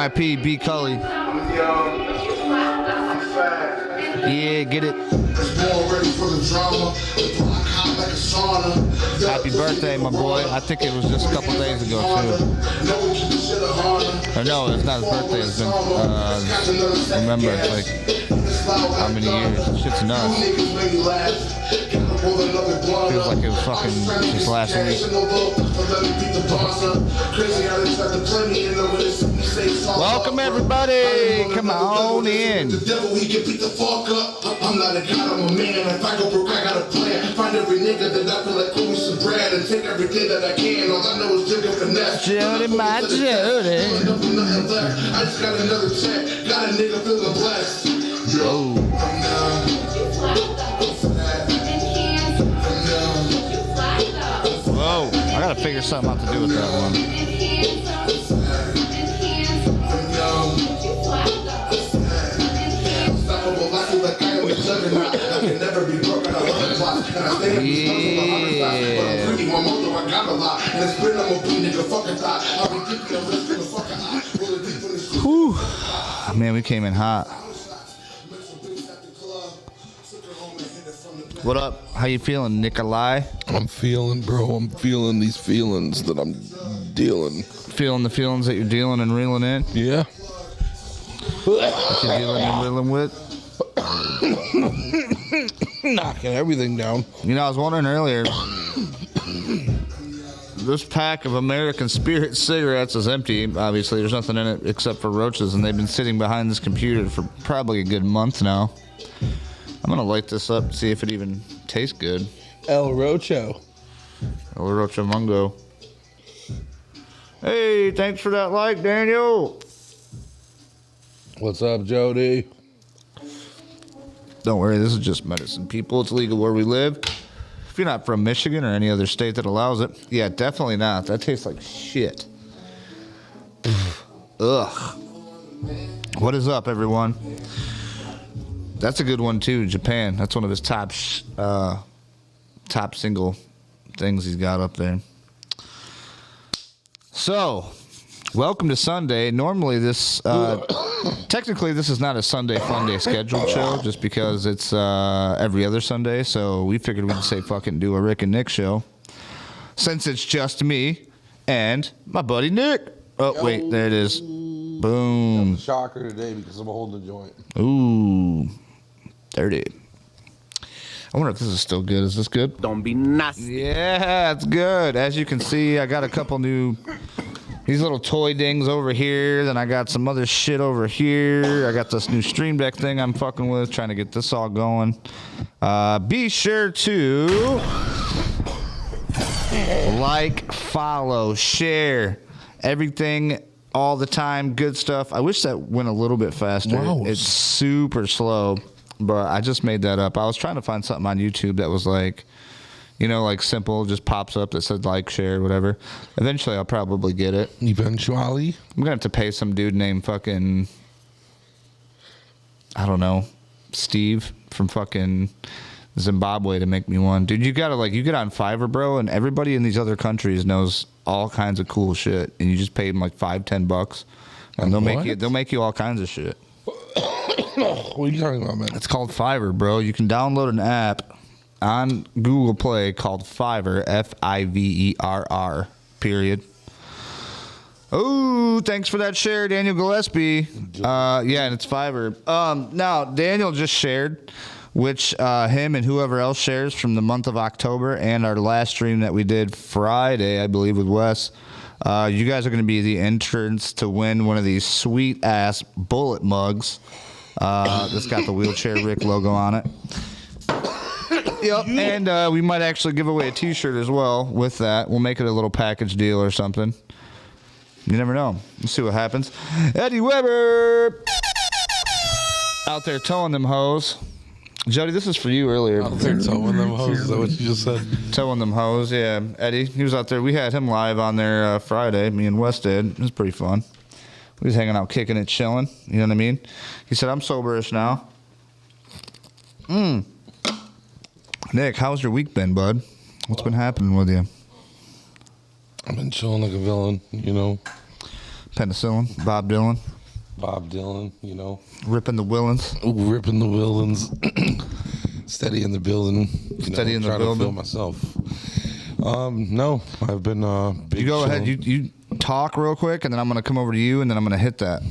R.I.P. B. Cully. Yeah, get it. Happy birthday, my boy. I think it was just a couple days ago, too. Or no, it's not his birthday. It's been, remember, it's like, how many years? Shit's nuts. Feels like it was fucking just last week. Welcome, everybody. Come on in. The devil, he get beat the fuck up. I'm not a god, I'm a man. If I go broke, I got a plan. Find every nigga that I feel like cooking some bread and take everything that I can. All I know is drinking finesse. Jody, my Jody. I just got another check. Got a nigga feeling blessed. Yo. Whoa, I gotta figure something out to do with that one. Whew. Man, we came in hot. What up? How you feeling, Nikolai? I'm feeling, bro. I'm feeling these feelings that I'm dealing. Feeling the feelings that you're dealing and reeling in? Yeah. What you dealing and reeling with? Knocking everything down. You know, I was wondering earlier, this pack of American Spirit cigarettes is empty. Obviously, there's nothing in it except for roaches, and they've been sitting behind this computer for probably a good month now. I'm going to light this up and see if it even tastes good. El Rocho. El Rocho Mungo. Hey, thanks for that like, Daniel. What's up, Jody? Don't worry, this is just medicine, people. It's legal where we live. If you're not from Michigan or any other state that allows it, yeah, definitely not. That tastes like shit. Ugh. What is up, everyone? That's a good one, too, Japan. That's one of his top single things he's got up there. So, welcome to Sunday. Normally this, technically this is not a Sunday Fun Day scheduled show, just because it's every other Sunday, so we figured we'd say fucking do a Rick and Nick show. Since it's just me and my buddy Nick. Oh, wait, there it is. Boom. Shocker today because I'm holding a joint. Ooh. Dirty. I wonder if this is still good. Is this good? Don't be nasty. Yeah, it's good. As you can see, I got a couple new, these little toy dings over here. Then I got some other shit over here. I got this new Stream Deck thing I'm fucking with, trying to get this all going. Be sure to like, follow, share, everything all the time. Good stuff. I wish that went a little bit faster. Wow. It's super slow. But I just made that up. I was trying to find something on YouTube that was like, you know, like simple, just pops up that said like, share, whatever. Eventually, I'll probably get it. Eventually? I'm going to have to pay some dude named fucking, I don't know, Steve from fucking Zimbabwe to make me one. Dude, you got to like, you get on Fiverr, bro, and everybody in these other countries knows all kinds of cool shit. And you just pay them like $5-10. And they'll make you all kinds of shit. What are you talking about, man? It's called Fiverr, bro. You can download an app on Google Play called Fiverr, Fiverr, period. Oh, thanks for that share, Daniel Gillespie. Yeah, and it's Fiverr. Now, Daniel just shared, which him and whoever else shares from the month of October and our last stream that we did Friday, I believe, with Wes. You guys are going to be the entrants to win one of these sweet-ass bullet mugs. That's got the Wheelchair Rick logo on it. Yep, and we might actually give away a T-shirt as well with that. We'll make it a little package deal or something. You never know. We'll see what happens. Eddie Weber! Out there towing them hoes. Jody, this is for you earlier. Out there towing them hoes. Is that what you just said? Towing them hoes, yeah. Eddie, he was out there. We had him live on there Friday. Me and Wes did. It was pretty fun. We was hanging out, kicking it, chilling. You know what I mean? He said, I'm soberish now. Nick, how's your week been, bud? What's been happening with you? I've been chilling like a villain, you know. Penicillin. Bob Dylan. Bob Dylan, you know. Ripping the Willins. Ooh, ripping the villains. Steady in the building. Steady in the trying building. to feel myself. No, I've been big You go ahead. chilling. You talk real quick, and then I'm going to come over to you, and then I'm going to hit that.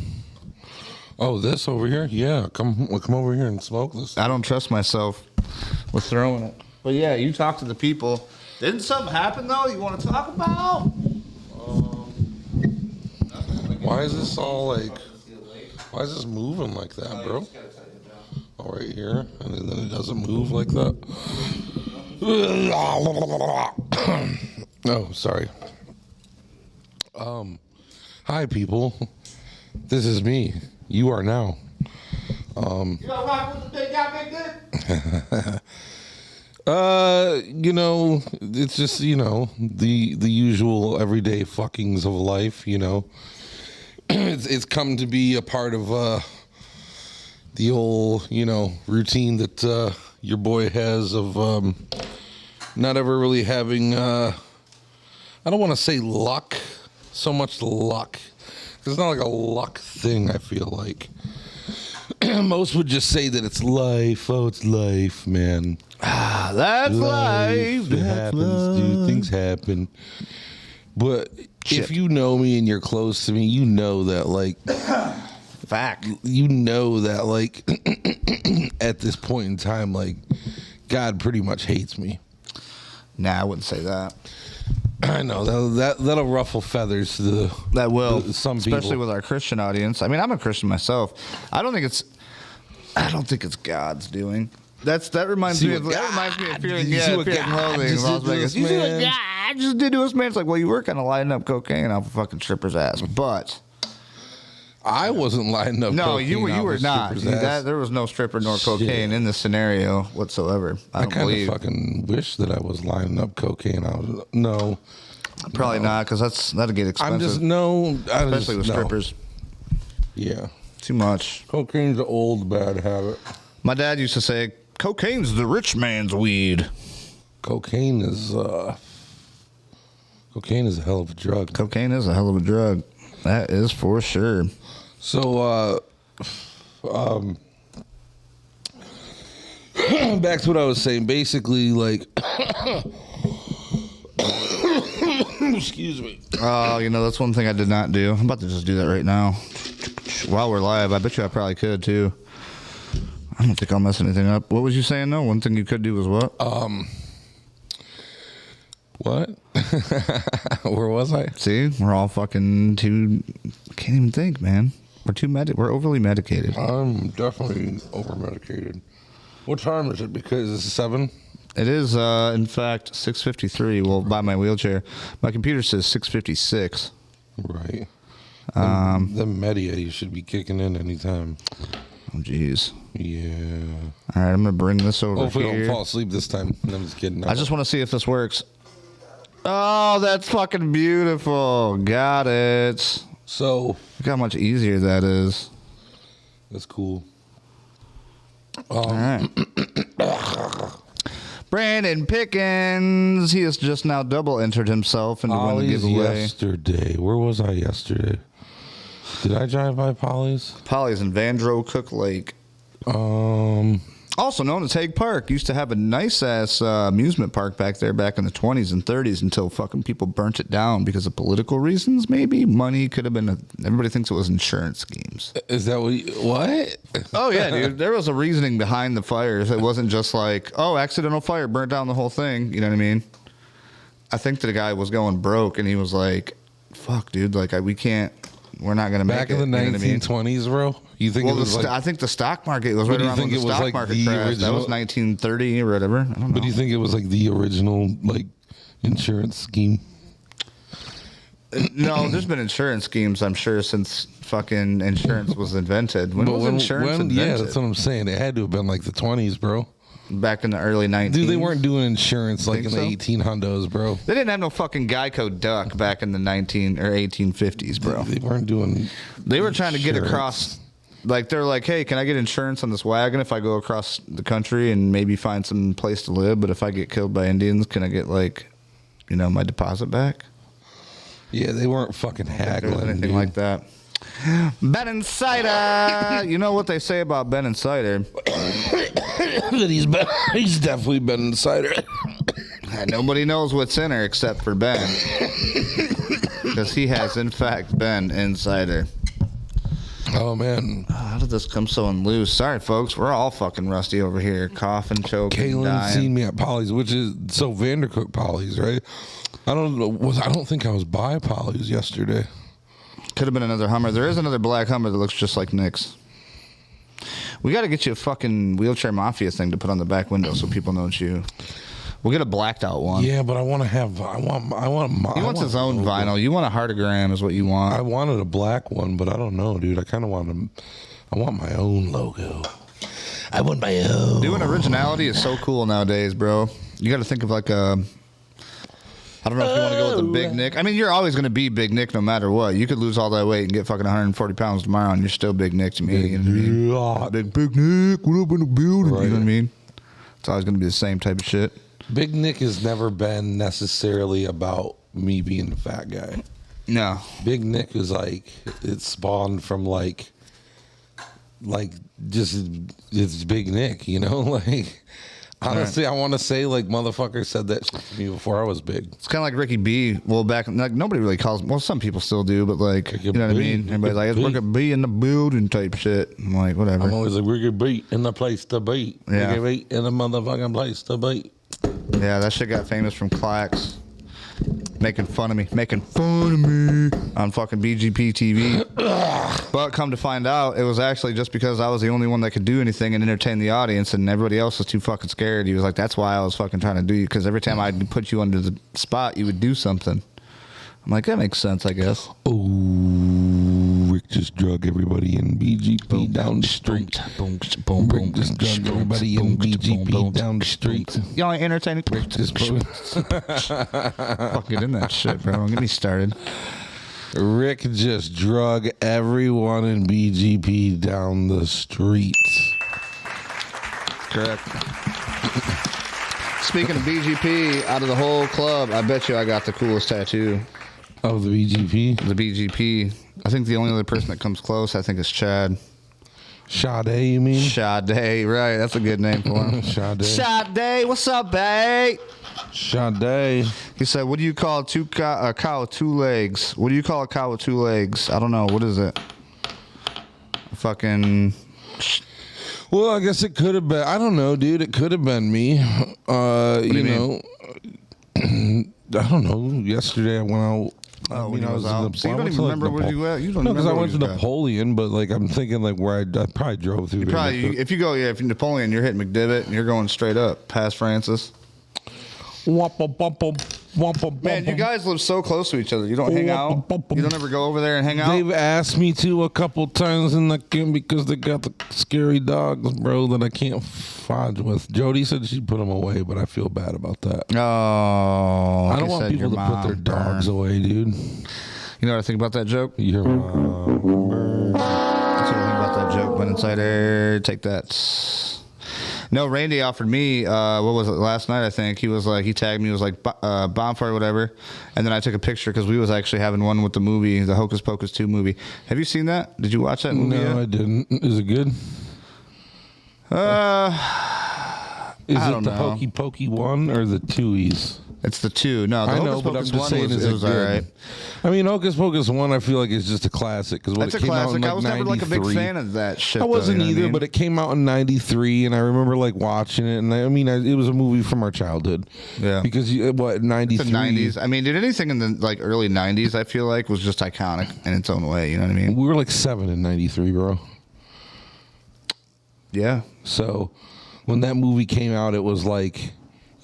Oh, this over here? Yeah, come over here and smoke this. I don't trust myself with throwing it. But yeah, you talk to the people. Didn't something happen though? You want to talk about? Why is this all like? Why is this moving like that, bro? Oh, right here, and then it doesn't move like that. Oh, sorry. Hi, people. This is me. You are now. You got rock with the big guy, big dick? You know, it's just, you know, the usual everyday fuckings of life, you know. It's come to be a part of the old, you know, routine that your boy has of not ever really having I don't want to say luck, so much luck. It's not like a luck thing, I feel like. Most would just say that it's life. Oh, it's life, man. That's life. It happens, dude. Things happen. But Shit. if you know me and you're close to me, you know that, like, Fact. you know that, like, at this point in time, like, God pretty much hates me. Nah, I wouldn't say that. I know that'll ruffle feathers to the That will, some especially people. with our Christian audience. I mean, I'm a Christian myself. I don't think it's God's doing. That reminds See me what of God- fearing you see what Fear and God Loathing in just Las did to Vegas. us, You see what man? God just did to us, man? It's like, well, you were kind of lighting up cocaine off a fucking stripper's ass, but I wasn't lining up. no, you cocaine off were a not. stripper's ass. There was no stripper nor Shit. cocaine in this scenario whatsoever. I I don't kind of believe. fucking wish that I was lining up cocaine. No, Probably not, because that'll get expensive. I'm just no. Especially with strippers. Yeah, Too much. cocaine's an old bad habit. My dad used to say, cocaine's the rich man's weed. Cocaine is a hell of a drug. Cocaine is a hell of a drug. That is for sure. So, back to what I was saying. Basically, like, excuse me. Oh, that's one thing I did not do. I'm about to just do that right now. While we're live, I bet you I probably could too. I don't think I'll mess anything up. What was you saying though? One thing you could do was what? What? Where was I? See, we're all fucking too. Can't even think, man. We're overly medicated. I'm definitely over medicated. What time is it? Because it's 7. It is, in fact, 6:53. Well, by my wheelchair, my computer says 6:56. Right. The media you should be kicking in anytime. Oh, jeez. Yeah. All right, I'm gonna bring this over Hopefully here. don't fall asleep this time. I'm just kidding. I just want to see if this works. Oh, that's fucking beautiful. Got it. So Look how much easier that is. that's cool. All right. Brandon Pickens. He has just now double entered himself into winning the Polly's giveaway. yesterday. Where was I yesterday? Did I drive by Polly's? Polly's in Vandro Cook Lake. Also known as Hague Park. Used to have a nice ass amusement park back there back in the 20s and 30s until fucking people burnt it down because of political reasons, maybe. Money could have been. Everybody thinks it was insurance schemes. Is that what? Oh, yeah, dude. There was a reasoning behind the fires. It wasn't just like, oh, accidental fire burnt down the whole thing. You know what I mean? I think the guy was going broke and he was like, fuck, dude. Like, we can't. We're not going to make Back it. in the you know what I mean? 1920s, bro? You think Well, it was like... I think the stock market was But right do you around think when the it was stock like market the crashed. That original- was 1930 or whatever. I don't know. But do you think it was like the original, like, insurance scheme? No, there's been insurance schemes, I'm sure, since fucking insurance was invented. When was insurance invented? Yeah, that's what I'm saying. It had to have been like the 20s, bro. Back in the early 1900s. Dude, they weren't doing insurance like in Think the 1800s, bro. They didn't have no fucking Geico duck back in the 1850s, bro. They weren't doing... They were trying to get insurance. across. Like, they're like, hey, can I get insurance on this wagon if I go across the country and maybe find some place to live? But if I get killed by Indians, can I get, like, my deposit back? Yeah, they weren't fucking haggling. Anything Dude. like that. Ben and Cider. You know what they say about Ben and Cider? That he's definitely been insider. Nobody knows what's in her except for Ben. Because he has, in fact, been insider. Oh, man. How did this come so loose? Sorry, folks. We're all fucking rusty over here. Coughing, choking, Kaylin dying. seen me at Polly's, which is so Vandercook Polly's, right? I don't know. I don't think I was by Polly's yesterday. Could have been another Hummer. There is another black Hummer that looks just like Nick's. We got to get you a fucking Wheelchair Mafia thing to put on the back window so people know it's you. We'll get a blacked out one. Yeah, but I want to have. I want. He wants his own vinyl. You want a heartogram, is what you want. I wanted a black one, but I don't know, dude. I kind of want to. I want my own logo. I want my own. Doing originality is so cool nowadays, bro. You got to think of like a. I don't know if you want to go with a Big Nick. I mean, you're always going to be Big Nick no matter what. You could lose all that weight and get fucking 140 pounds tomorrow, and you're still Big Nick to me. You know what I mean? Big Nick, what up in the building? Right. You know what I mean? It's always going to be the same type of shit. Big Nick has never been necessarily about me being the fat guy. No. Big Nick is like, it spawned from like just it's Big Nick, you know? Like, honestly, I want to say like motherfucker said that shit to me before I was big. It's kind of like Ricky B. Well, back like nobody really calls. Well, some people still do, but like Ricky you know what I B. mean. Everybody's like, Ricky "It's Ricky B in the building" type shit. I'm like, whatever. I'm always like, Ricky B in the place to be. Yeah. Ricky B in the motherfucking place to be. Yeah, that shit got famous from Clax. Making fun of me on fucking BGP TV. But come to find out, it was actually just because I was the only one that could do anything and entertain the audience, and everybody else was too fucking scared. He was like, that's why I was fucking trying to do you, because every time I'd put you under the spot, you would do something. I'm like, that makes sense, I guess. Oh, Rick just drug everybody in BGP down the street. Rick just drug everybody in BGP down the street. Y'all ain't entertaining. Rick just Fucking in that shit, bro. Don't get me started. Rick just drug everyone in BGP down the street. Correct. Speaking of BGP, out of the whole club, I bet you I got the coolest tattoo. Oh, the BGP? The BGP. I think the only other person that comes close, I think, is Chad. Sade, you mean? Sade, right. That's a good name for him. Sade. Sade, what's up, babe? Sade. He said, what do you call a cow with two legs? What do you call a cow with two legs? I don't know. What is it? Fucking... Well, I guess it could have been. I don't know, dude. It could have been me. You know, I don't know. Yesterday I went out. Oh, I when you was out. So you don't even remember where you at? You don't No, because I remember went to where you was at. Napoleon, but like I'm thinking like where I probably drove through. Probably, if you go, if you're Napoleon, you're hitting McDivitt and you're going straight up past Francis. Man, you guys live so close to each other. You don't hang out. You don't ever go over there and hang out. They've asked me to a couple times, and I can't because they got the scary dogs, bro, that I can't fudge with. Jody said she put them away, but I feel bad about that. Oh, I don't want people to put their dogs away, dude. You know what I think about that joke? Your mom. That's what I think about that joke. But Insider, take that. No, Randy offered me, what was it, last night, I think. He was like, he tagged me, he was like, bonfire or whatever. And then I took a picture because we was actually having one with the movie, the Hocus Pocus 2 movie. Have you seen that? Did you watch that movie yet? No, I didn't. Is it good? Is I it don't the know. Hokey Pokey one or the Tuies? It's the 2. No, the I Hocus know, but I'm Pocus just 1 saying, was, is it it was all good? right. I mean, Hocus Pocus 1, I feel like it's just a classic. Because It's a it came out classic. in, like, I was never like a big 93. fan of that shit. I wasn't though, you know either, what I mean? but it came out in '93, and I remember like watching it. And it was a movie from our childhood. Yeah. Because what '93? The 90s. I mean, did anything in the like early 90s, I feel like, was just iconic in its own way. You know what I mean? We were like 7 in '93, bro. Yeah. So when that movie came out, it was like.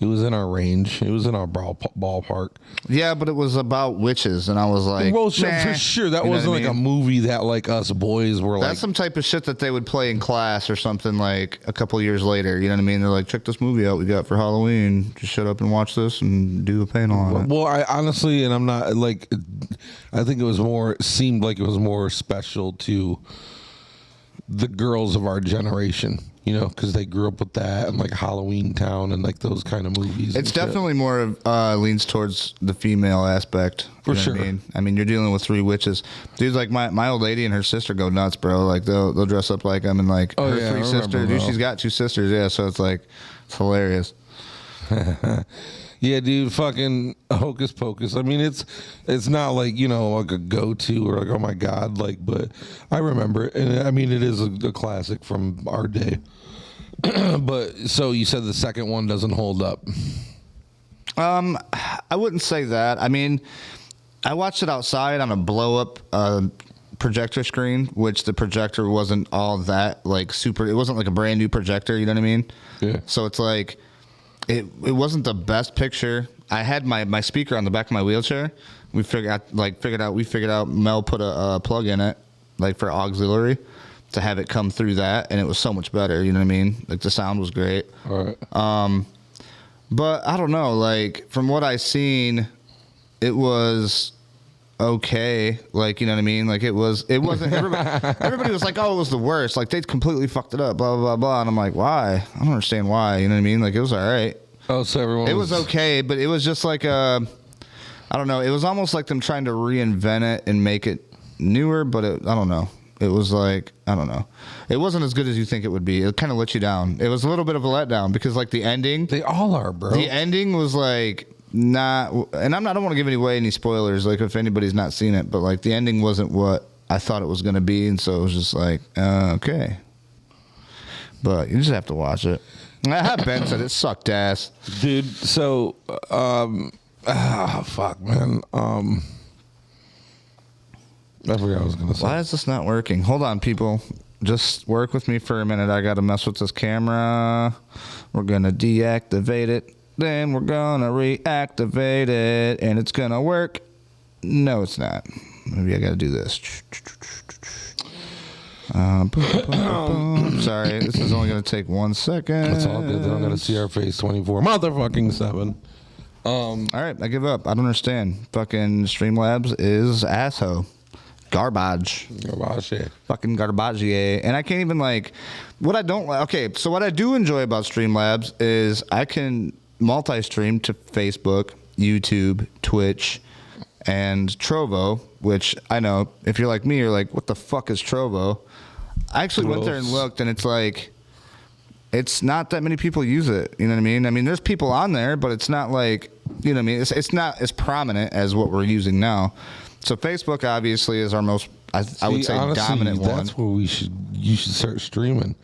It was in our range. It was in our ballpark. Yeah, but it was about witches, and I was like, Well, nah. for sure, that You know wasn't what I like a mean? movie that like us boys were like. That's some type of shit that they would play in class or something like a couple years later. You know what I mean? They're like, check this movie out we got for Halloween. Just shut up and watch this and do a panel on it. Well, I honestly, and I'm not like, I think it seemed like it was more special to the girls of our generation. you know, because they grew up with that and like Halloween Town and like those kind of movies. It's definitely more of leans towards the female aspect. For sure. I mean, you're dealing with 3 witches. Dude's like my old lady and her sister go nuts, bro. Like they'll dress up like them and like her 3 sisters. Dude, she's got 2 sisters, yeah. So it's like it's hilarious. Yeah, dude, fucking Hocus Pocus. I mean, it's not like, you know, like a go-to or like, oh my God, like, but I remember it. And I mean, it is a classic from our day. But so you said the second one doesn't hold up. I wouldn't say that. I mean, I watched it outside on a blow-up projector screen, which the projector wasn't all that like super. It wasn't like a brand new projector. You know what I mean? Yeah. So it's like. It wasn't the best picture. I had my speaker on the back of my wheelchair. We figured out Mel put a plug in it, like for auxiliary, to have it come through that, and it was so much better. You know what I mean? Like the sound was great. All right. But I don't know. Like from what I seen, it was okay. Like, you know what I mean? Like it wasn't. Everybody was like, oh, it was the worst. Like they completely fucked it up. Blah blah blah blah. And I'm like, why? I don't understand why. You know what I mean? Like it was all right. Oh, so everyone. It was okay, but it was just like I don't know. It was almost like them trying to reinvent it and make it newer. But I don't know. It was like I don't know. It wasn't as good as you think it would be. It kind of let you down. It was a little bit of a letdown because like the ending. They all are, bro. The ending was like. Not, and I don't want to give any spoilers, like if anybody's not seen it, but like the ending wasn't what I thought it was going to be, and so it was just like, okay. But you just have to watch it. Ben said it sucked ass, dude. So, fuck, man. I forgot what I was going to say. Why is this not working? Hold on, people. Just work with me for a minute. I got to mess with this camera. We're going to deactivate it. Then we're gonna reactivate it, and it's gonna work. No, it's not. Maybe I gotta do this. Sorry, this is only gonna take 1 second. That's all good. Then I'm gonna see our face 24 motherfucking 7. All right, I give up. I don't understand. Fucking Streamlabs is asshole. Garbage. Yeah. Fucking garbage. And I can't even like. What I don't like. Okay, so what I do enjoy about Streamlabs is I can multi-stream to Facebook, YouTube, Twitch, and Trovo, which I know if you're like me, you're like, what the fuck is Trovo? I actually went there and looked, and it's like, it's not that many people use it. You know what I mean? I mean, there's people on there, but it's not like, you know what I mean? It's not as prominent as what we're using now. So Facebook obviously is our most, I would say, honestly, dominant one. That's where you should start streaming.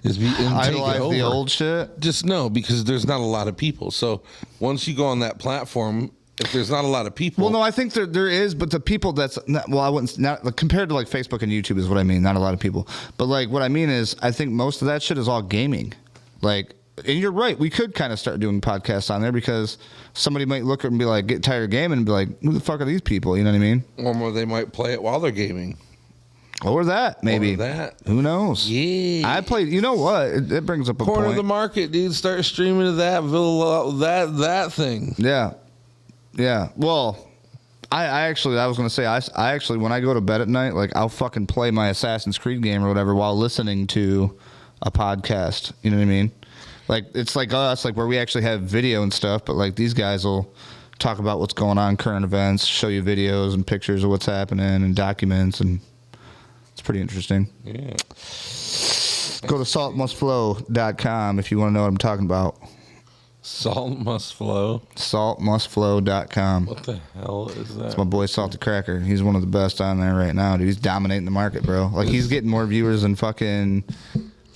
Is idolize the old shit. Just no, because there's not a lot of people. So once you go on that platform, if there's not a lot of people, well, no, I think there is, but the people that's not, well, I wouldn't not like, compared to like Facebook and YouTube is what I mean. Not a lot of people, but like what I mean is, I think most of that shit is all gaming. Like, and you're right, we could kind of start doing podcasts on there because somebody might look and be like, get tired of gaming and be like, who the fuck are these people? You know what I mean? Or they might play it while they're gaming. Or that, maybe. Or that. Who knows? Yeah. I played, you know what? It brings up a corner point. of the market, dude. Start streaming to that thing. Yeah. Yeah. Well, I was going to say, I actually, when I go to bed at night, like, I'll fucking play my Assassin's Creed game or whatever while listening to a podcast. You know what I mean? Like, it's like us, like, where we actually have video and stuff, but, like, these guys will talk about what's going on, current events, show you videos and pictures of what's happening and documents, and it's pretty interesting. Yeah. Go to saltmustflow.com if you want to know what I'm talking about. Salt must flow. Saltmustflow.com. What the hell is that? It's my boy Salty Cracker. He's one of the best on there right now, dude. He's dominating the market, bro. Like, he's getting more viewers than fucking,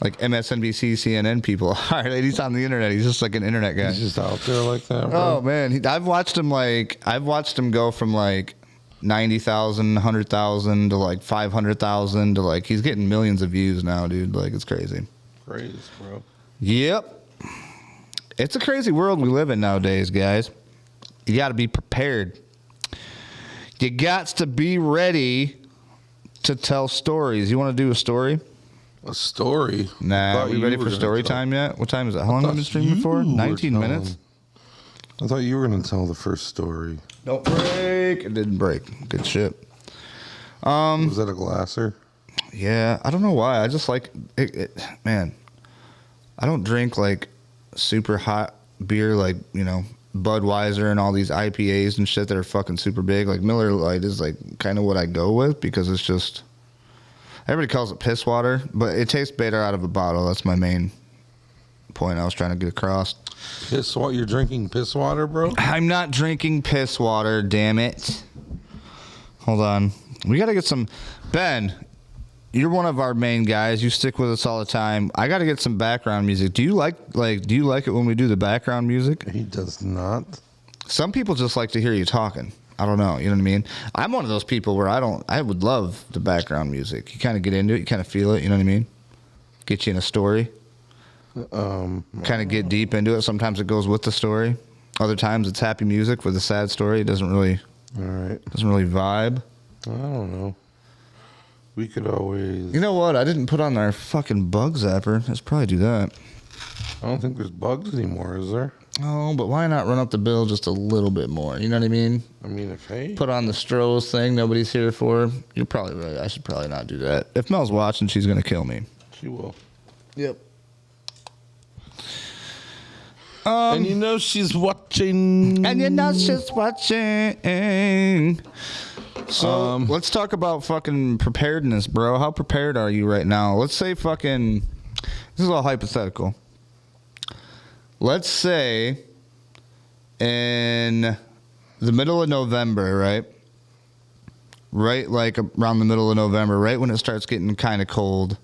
like, MSNBC, CNN people. All right, he's on the internet. He's just like an internet guy. He's just out there like that, bro. Oh, man. I've watched him go from, like, 90,000, 100,000 to, like, 500,000 to, like, he's getting millions of views now, dude. Like, it's crazy. Crazy, bro. Yep. It's a crazy world we live in nowadays, guys. You got to be prepared. You got to be ready to tell stories. You want to do a story? A story? Nah, are we ready for story time yet? What time is it? How long have we been streaming for? 19 minutes? I thought you were going to tell the first story. Don't break. It didn't break. Good shit. Was that a glasser? Yeah, I don't know why. I just like it, man. I don't drink like super hot beer, like, you know, Budweiser and all these IPAs and shit that are fucking super big. Like Miller Lite is like kind of what I go with because it's just, everybody calls it piss water, but it tastes better out of a bottle. That's my main point I was trying to get across. Piss water? You're drinking piss water, bro? I'm not drinking piss water, damn it. Hold on. We got to get some. Ben, you're one of our main guys. You stick with us all the time. I got to get some background music. Do you like it when we do the background music? He does not. Some people just like to hear you talking. I don't know. You know what I mean? I'm one of those people where I would love the background music. You kind of get into it. You kind of feel it. You know what I mean? Get you in a story. Kind of get deep into it. Sometimes it goes with the story. Other times it's happy music with a sad story. It doesn't really vibe. I don't know. We could always. You know what? I didn't put on our fucking bug zapper. Let's probably do that. I don't think there's bugs anymore, is there? Oh, but why not run up the bill just a little bit more? You know what I mean? I mean, if hey. Put on the Strohs thing nobody's here for. You're probably right. I should probably not do that. If Mel's watching, she's gonna kill me. She will. Yep. And you know she's watching. And you know she's watching. So let's talk about fucking preparedness, bro. How prepared are you right now? Let's say fucking. This is all hypothetical. Let's say in the middle of November, right? Right, like around the middle of November, right when it starts getting kind of cold,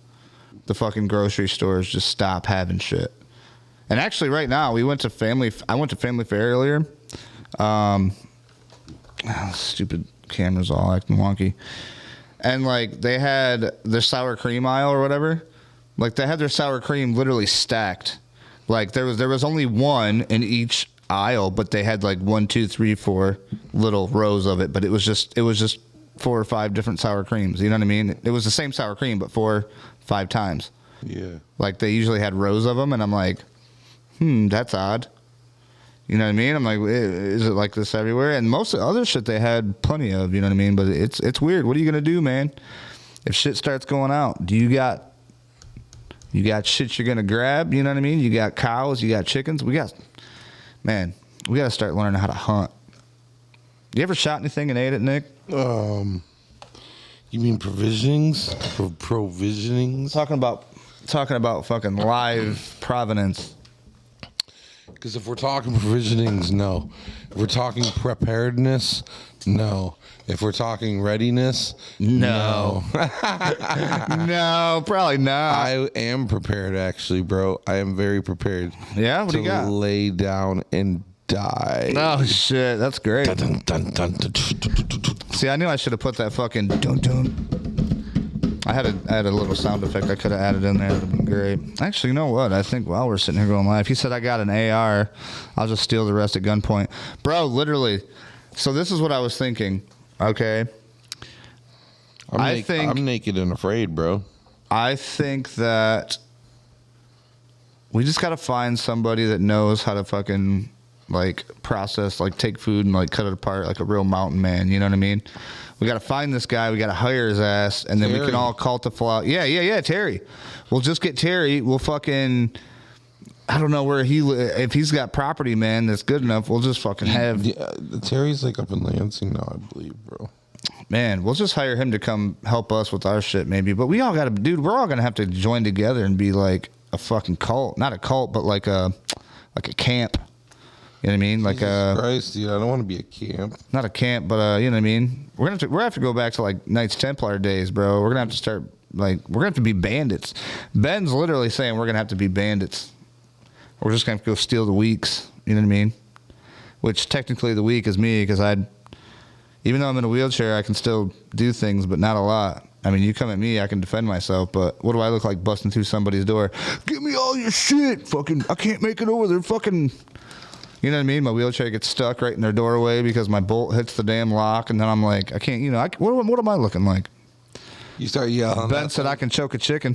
the fucking grocery stores just stop having shit. And actually, right now, I went to Family Fair earlier. Stupid camera's all acting wonky. And, like, they had their sour cream aisle or whatever. Like, they had their sour cream literally stacked. Like, there was only one in each aisle, but they had, like, 1, 2, 3, 4 little rows of it. But it was just 4 or 5 different sour creams. You know what I mean? It was the same sour cream, but 4, 5 times. Yeah. Like, they usually had rows of them, and I'm like, that's odd. You know what I mean? I'm like, is it like this everywhere? And most of the other shit they had plenty of, you know what I mean? But it's weird. What are you going to do, man? If shit starts going out, do you got shit you're going to grab? You know what I mean? You got cows, you got chickens. We got to start learning how to hunt. You ever shot anything and ate it, Nick? You mean provisionings? Provisionings? Talking about fucking live provenance. Because if we're talking provisionings, no. If we're talking preparedness, no. If we're talking readiness, no. No, probably not. I am prepared, actually, bro. I am very prepared. Yeah? What do you got? Lay down and die. Oh, shit. That's great. Dun, dun, dun, dun, See, I knew I should have put that fucking dun-dun. I had a little sound effect I could have added in there. It would have been great. Actually, you know what? I think while we're sitting here going live, he said I got an AR. I'll just steal the rest at gunpoint. Bro, literally. So this is what I was thinking, okay? I'm naked and afraid, bro. I think that we just got to find somebody that knows how to fucking, like, process, like, take food and, like, cut it apart like a real mountain man. You know what I mean? We got to find this guy. We got to hire his ass, and then Terry. We can all cultify. Yeah, Terry. We'll just get Terry. We'll fucking. I don't know where if he's got property, man, that's good enough. We'll just fucking have. Yeah, Terry's like up in Lansing now, I believe, bro. Man, we'll just hire him to come help us with our shit, maybe. But we all got to, dude. We're all gonna have to join together and be like a fucking cult, not a cult, but like a camp. You know what I mean? Like Jesus Christ, dude, I don't want to be a camp. Not a camp, but you know what I mean? We're gonna have to go back to like Knights Templar days, bro. We're gonna have to start we're gonna have to be bandits. Ben's literally saying we're gonna have to be bandits. We're just gonna have to go steal the weeks. You know what I mean? Which technically the weak is me, because even though I'm in a wheelchair, I can still do things, but not a lot. I mean, you come at me, I can defend myself, but what do I look like busting through somebody's door? Give me all your shit, fucking! I can't make it over there, fucking. You know what I mean? My wheelchair gets stuck right in their doorway because my bolt hits the damn lock, and then I'm like, I can't, what am I looking like? You start yelling. Ben said I can choke a chicken.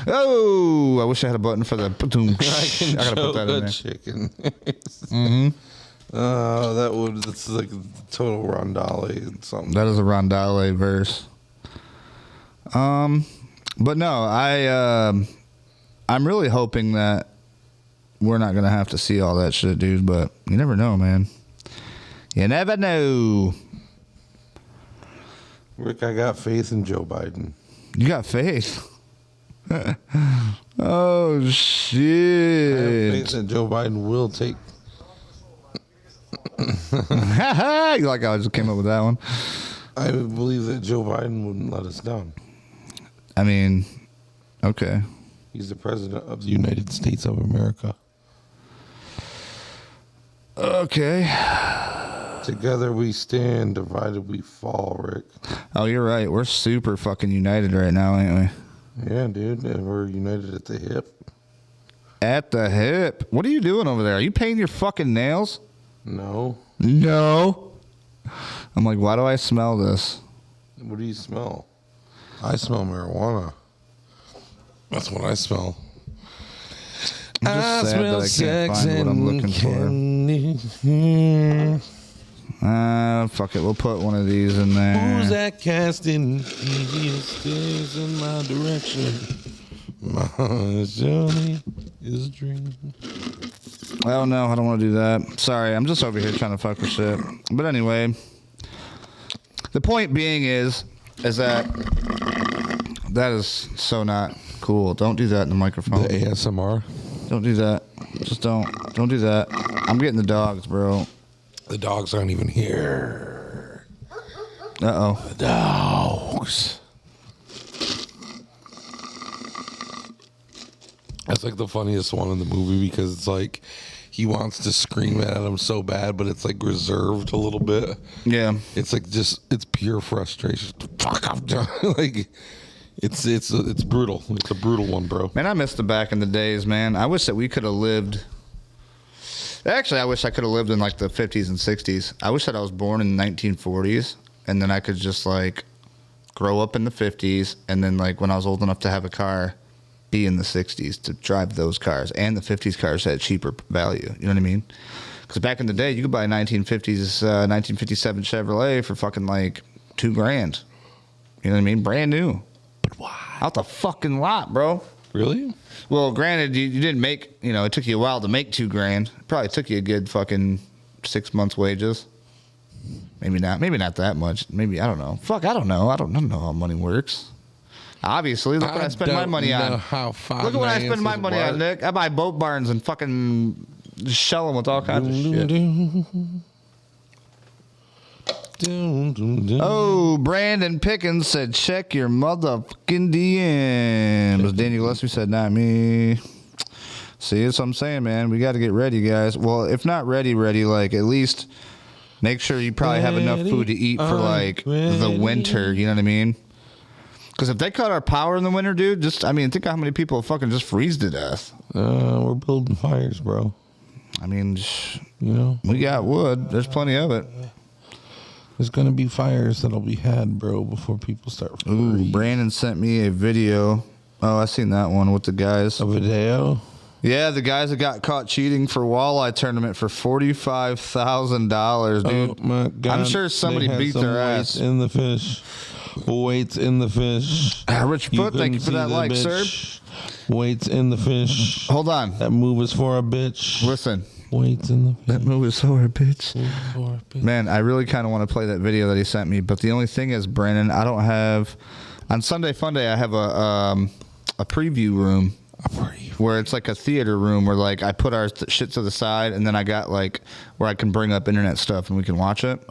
Oh, I wish I had a button for the. I gotta put that in there. Chicken. Mm-hmm. That's like total rondale something. That is a rondale verse. But no, I'm really hoping that we're not going to have to see all that shit, dude. But you never know, man. You never know. Rick, I got faith in Joe Biden. You got faith. Oh, I have shit. faith that Joe Biden will take. You like how I just came up with that one? I believe that Joe Biden wouldn't let us down. I mean, okay. He's the president of the United States of America. Okay. Together we stand, divided we fall, Rick. Oh, you're right. We're super fucking united right now, ain't we? Yeah, dude. And we're united at the hip. At the hip. What are you doing over there? Are you painting your fucking nails? No. No. I'm like, why do I smell this? What do you smell? I smell marijuana. That's what I smell. I'm just sad that I can't find what I'm looking for. Fuck it. We'll put one of these in there. Who's that casting? He stares in my direction. My journey is a dream. Oh, no. I don't want to do that. Sorry. I'm just over here trying to fuck with shit. But anyway, the point being is that is so not cool. Don't do that in the microphone. The ASMR. Don't do that. Just don't. Don't do that. I'm getting the dogs, bro. The dogs aren't even here. Uh-oh. The dogs. That's like the funniest one in the movie because it's like he wants to scream at him so bad, but it's like reserved a little bit. Yeah. It's like just it's pure frustration. Fuck, I'm done. Like it's brutal. It's a brutal one, bro. Man, I miss the back in the days, man. I wish that we could have lived. Actually, I wish I could have lived in like the 50s and 60s. I wish that I was born in the 1940s, and then I could just like grow up in the 50s, and then like when I was old enough to have a car, be in the 60s to drive those cars. And the 50s cars had cheaper value. You know what I mean? Because back in the day, you could buy a 1950s, 1957 Chevrolet for fucking like $2,000. You know what I mean? Brand new. But why? Out the fucking lot, bro. Really? Well, granted, you didn't make, it took you a while to make $2,000. It probably took you a good fucking 6 months' wages. Maybe not that much. Maybe, I don't know. Fuck, I don't know. I don't know how money works. Obviously, look what I spend my money on. Look at what I spend my money on, Nick. I buy boat barns and fucking shell them with all kinds of shit. Oh, Brandon Pickens said, check your motherfucking DMs. Daniel Gillespie said, not me. See, that's what I'm saying, man. We got to get ready, guys. Well, if not ready, like at least make sure you probably have enough food to eat for like the winter. You know what I mean? Because if they cut our power in the winter, dude, think of how many people fucking just freeze to death. We're building fires, bro. I mean, we got wood. There's plenty of it. There's going to be fires that'll be had, bro, before people start. Ooh, Brandon sent me a video. Oh, I seen that one with the guys. A video? Yeah, the guys that got caught cheating for walleye tournament for $45,000, dude. Oh, my God. I'm sure somebody beat their ass. In the fish. Weights in the fish. Rich Foot, thank you for that like, sir. Weights in the fish. Hold on. That move is for a bitch. Listen. Weights in the fish. That move is for a bitch. Man, I really kind of want to play that video that he sent me, but the only thing is, Brandon, I don't have. On Sunday Funday, I have a preview room. Where it's like a theater room where like I put our shit to the side and then I got like where I can bring up internet stuff and we can watch it.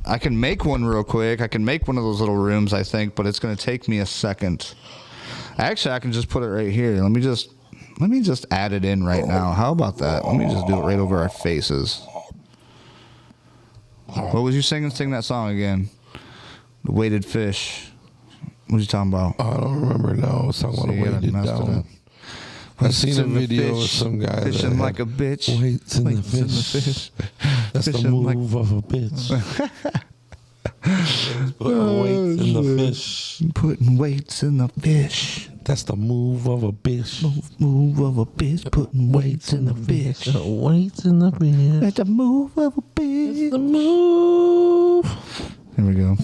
I can make one real quick. I can make one of those little rooms, I think, but it's going to take me a second. Actually, I can just put it right here. Let me just add it in right now. How about that? Let me just do it right over our faces. What was you singing? Sing that song again. The Weighted Fish. What are you talking about? I don't remember now. It's talking about weighted down. I seen a video of some guy fishing like a bitch. Weights in the fish. That's the move of a bitch. Putting weights in the fish. Putting weights in the fish. That's the move of a bitch. Move of a bitch. Putting weights in the fish. Weights in the fish. That's the move of a bitch. That's the move. Here we go.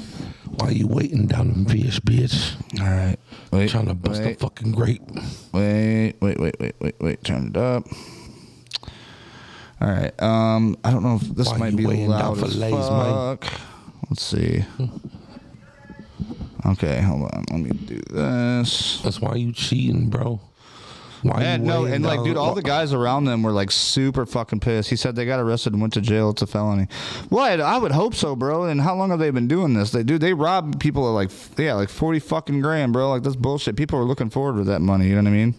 Why you waiting down them fish, bitch? All right. Wait, Trying to bust a fucking grape. Wait. Turn it up. All right. I don't know if this Why might you be weighing down loud as fillets, man? fuck. Let's see. Okay, hold on. Let me do this. That's why you cheating, bro. Why And you no, weighing and like, down- dude, all the guys around them were like super fucking pissed. He said they got arrested and went to jail. It's a felony. Well, I would hope so, bro. And how long have they been doing this? They rob people of like 40 fucking grand, bro. Like, that's bullshit. People were looking forward to that money. You know what I mean?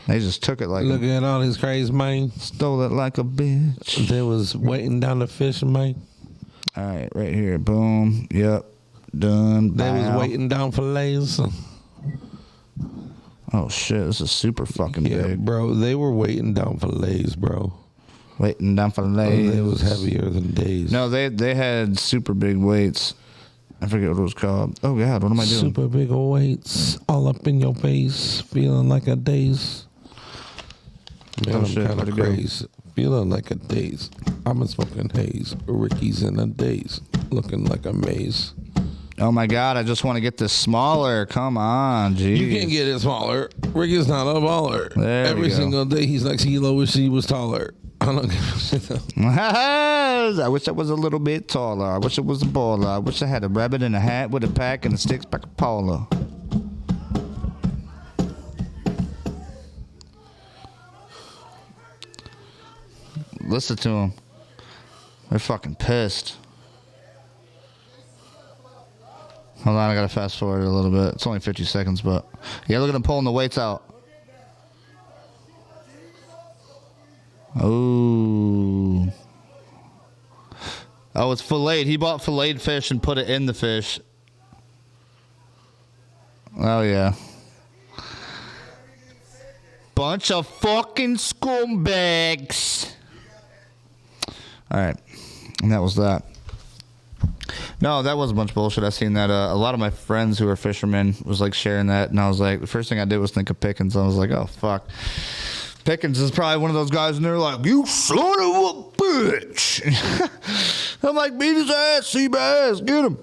They just took it like Look at all these crazy, man. stole it like a bitch. They was weighing down the fish, man. All right, right here. Boom. Yep. Done. They was Bow. weighing down fillets. Oh shit! This is super fucking Yeah, big. bro. They were weighing down fillets, bro. Waiting down for legs. It was heavier than days. No, they had super big weights. I forget what it was called. Oh god, what am I doing? Super big weights all up in your face, feeling like a daze. Man, Oh, I'm shit, kind where'd of it go? crazy. Feeling like a daze. I'm a smoking haze. Ricky's in a daze, looking like a maze. Oh my god, I just want to get this smaller. Come on, geez. You can't get it smaller. Ricky's not a baller. There we Every go. single day he's like CeeLo wish he was taller. I don't give a shit though. I wish I was a little bit taller. I wish I was a baller. I wish I had a rabbit in a hat with a pack and a six-pack of Paula. Listen to them. They're fucking pissed. Hold on, I gotta fast forward a little bit. It's only 50 seconds, but yeah, look at them pulling the weights out. Oh. Oh, it's filleted. He bought filleted fish and put it in the fish. Oh, yeah. Bunch of fucking scumbags. All right. And that was that. No, that was a bunch of bullshit. I seen that. A lot of my friends who are fishermen was like sharing that. And I was like, the first thing I did was think of Pickens. I was like, oh, fuck. Pickens is probably one of those guys, and they're like, you son of a bitch. I'm like, beat his ass, sea bass, get him.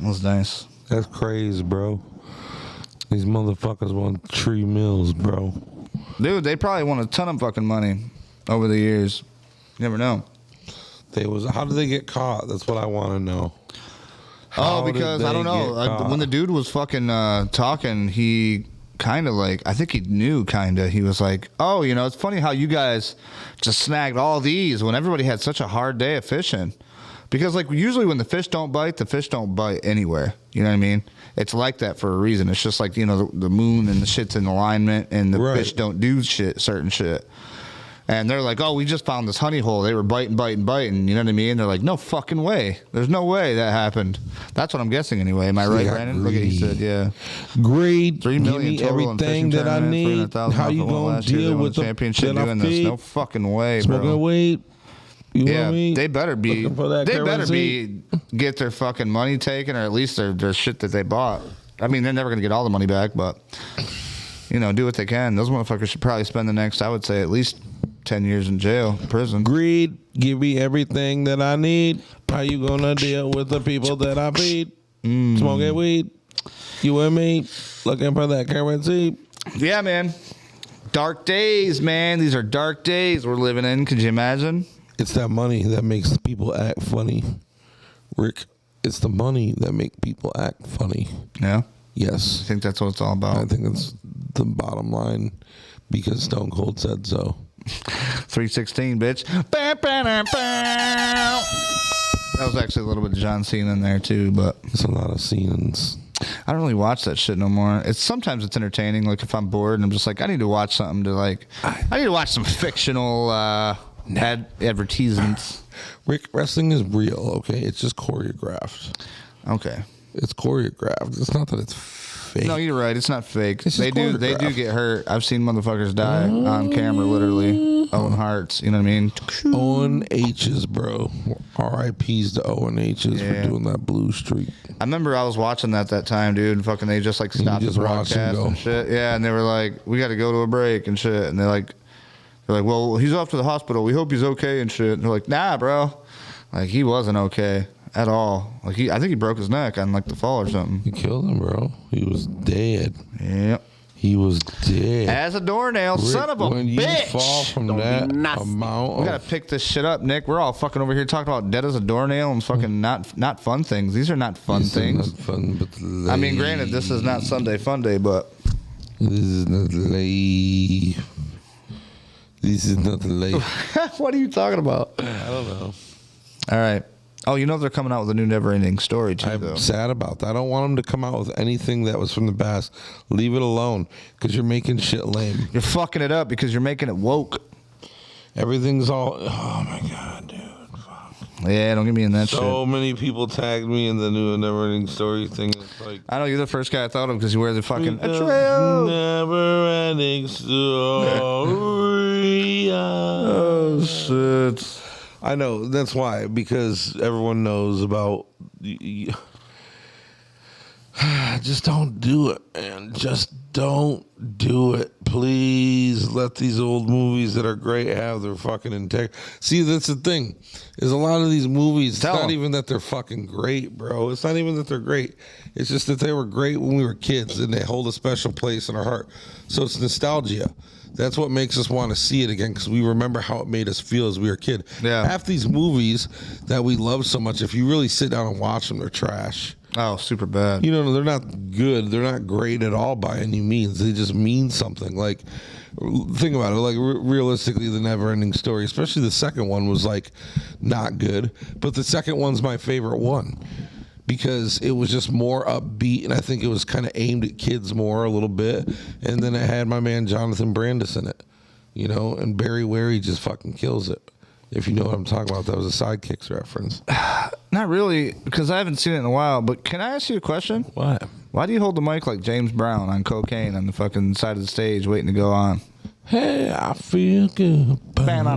That was nice. That's crazy, bro. These motherfuckers want tree mills, bro. Dude, they probably won a ton of fucking money over the years. You never know. How did they get caught? That's what I want to know. Oh, How did because I they don't know. get caught? When the dude was fucking talking, he kind of like, I think he knew kind of. He was like, oh, you know, it's funny how you guys just snagged all these when everybody had such a hard day of fishing. Because like usually when the fish don't bite anywhere. You know what I mean? It's like that for a reason. It's just like, you know, the moon and the shit's in alignment and the Right. fish don't do certain shit. And they're like, oh, we just found this honey hole. They were biting. You know what I mean? They're like, no fucking way. There's no way that happened. That's what I'm guessing anyway. Am I right, got Brandon? Look at he said, yeah. Great. 3 million Give me total in everything fishing that I tournaments, need. 300,000 How off you of one gonna last year. They deal won with the the championship that I doing this? feed? No fucking way, Smoking bro. weed. You know Yeah, what I mean? they better be. Looking for that They better currency. be get their fucking money taken, or at least their shit that they bought. I mean, they're never gonna get all the money back, but you know, do what they can. Those motherfuckers should probably spend the next, I would say, at least 10 years in jail, prison. Greed. Give me everything that I need. How you gonna deal with the people that I feed? Smoking weed. You and me looking for that currency. Yeah, man. Dark days, man. These are dark days we're living in. Could you imagine? It's that money that makes people act funny, Rick. It's the money that make people act funny. Yeah. I Yes, think that's what it's all I about. think that's the bottom line because Stone Cold said so. 316, bitch. Bow, bow, bow, bow. That was actually a little bit of John Cena in there too, but It's a lot of scenes. I don't really watch that shit no more. Sometimes it's entertaining. Like if I'm bored and I'm just like, I need to watch something to like, I need to watch some fictional advertisements. Rick, wrestling is real, okay? It's just choreographed. Okay. It's choreographed. It's not that it's fake. No, you're right. It's not fake. It's just They do choreographed. get hurt. I've seen motherfuckers die on camera, literally. Owen Hart's. You know what I mean? Owen H's, bro. R.I.P.'s to Owen H's Yeah. for doing that blue streak. I remember I was watching that time, dude, and fucking they just like stopped just the watched him broadcast go. and shit. Yeah, and they were like, we got to go to a break and shit. And they're like, well, he's off to the hospital. We hope he's okay and shit. And they're like, nah, bro. Like, he wasn't okay. at all. Like I think he broke his neck on like the fall or something. You killed him, bro. He was dead. Yep. He was dead. As a doornail, Rick, son of a when bitch. You fall from that amount. We gotta pick this shit up, Nick. We're all fucking over here talking about dead as a doornail and fucking not fun things. These are not fun things. Not fun, but I mean, granted, this is not Sunday Fun Day, but this is not life. This is not life. what are you talking about? I don't know. All right. Oh, you know they're coming out with a new Never-Ending Story too. I'm though. sad about that. I don't want them to come out with anything that was from the past. Leave it alone, because you're making shit lame. You're fucking it up because you're making it woke. Everything's all. Oh my god, dude. Fuck. Yeah, don't get me in that shit. So many people tagged me in the new Never-Ending Story thing. It's like, I know you're the first guy I thought of because you wear the fucking Never-Ending Story. Oh shit. I know, that's why, because everyone knows about. Just don't do it, man. Just don't do it. Please let these old movies that are great have their fucking integrity. See, that's the thing. Is a lot of these movies, it's not even that they're fucking great, bro. It's not even that they're great. It's just that they were great when we were kids, and they hold a special place in our heart. So it's nostalgia. That's what makes us want to see it again, because we remember how it made us feel as we were a kid. Yeah. Half these movies that we love so much, if you really sit down and watch them, they're trash. Oh, super bad. You know, they're not good. They're not great at all by any means. They just mean something. Like, think about it. Like, realistically, the Never-Ending Story, especially the second one, was, like, not good. But the second one's my favorite one, because it was just more upbeat, and I think it was kind of aimed at kids more a little bit. And then it had my man Jonathan Brandis in it, you know, and Barry Wary just fucking kills it. If you know what I'm talking about, that was a Sidekicks reference. Not really, because I haven't seen it in a while. But can I ask you a question? What? Why do you hold the mic like James Brown on cocaine on the fucking side of the stage waiting to go on? Hey, I feel good. Because I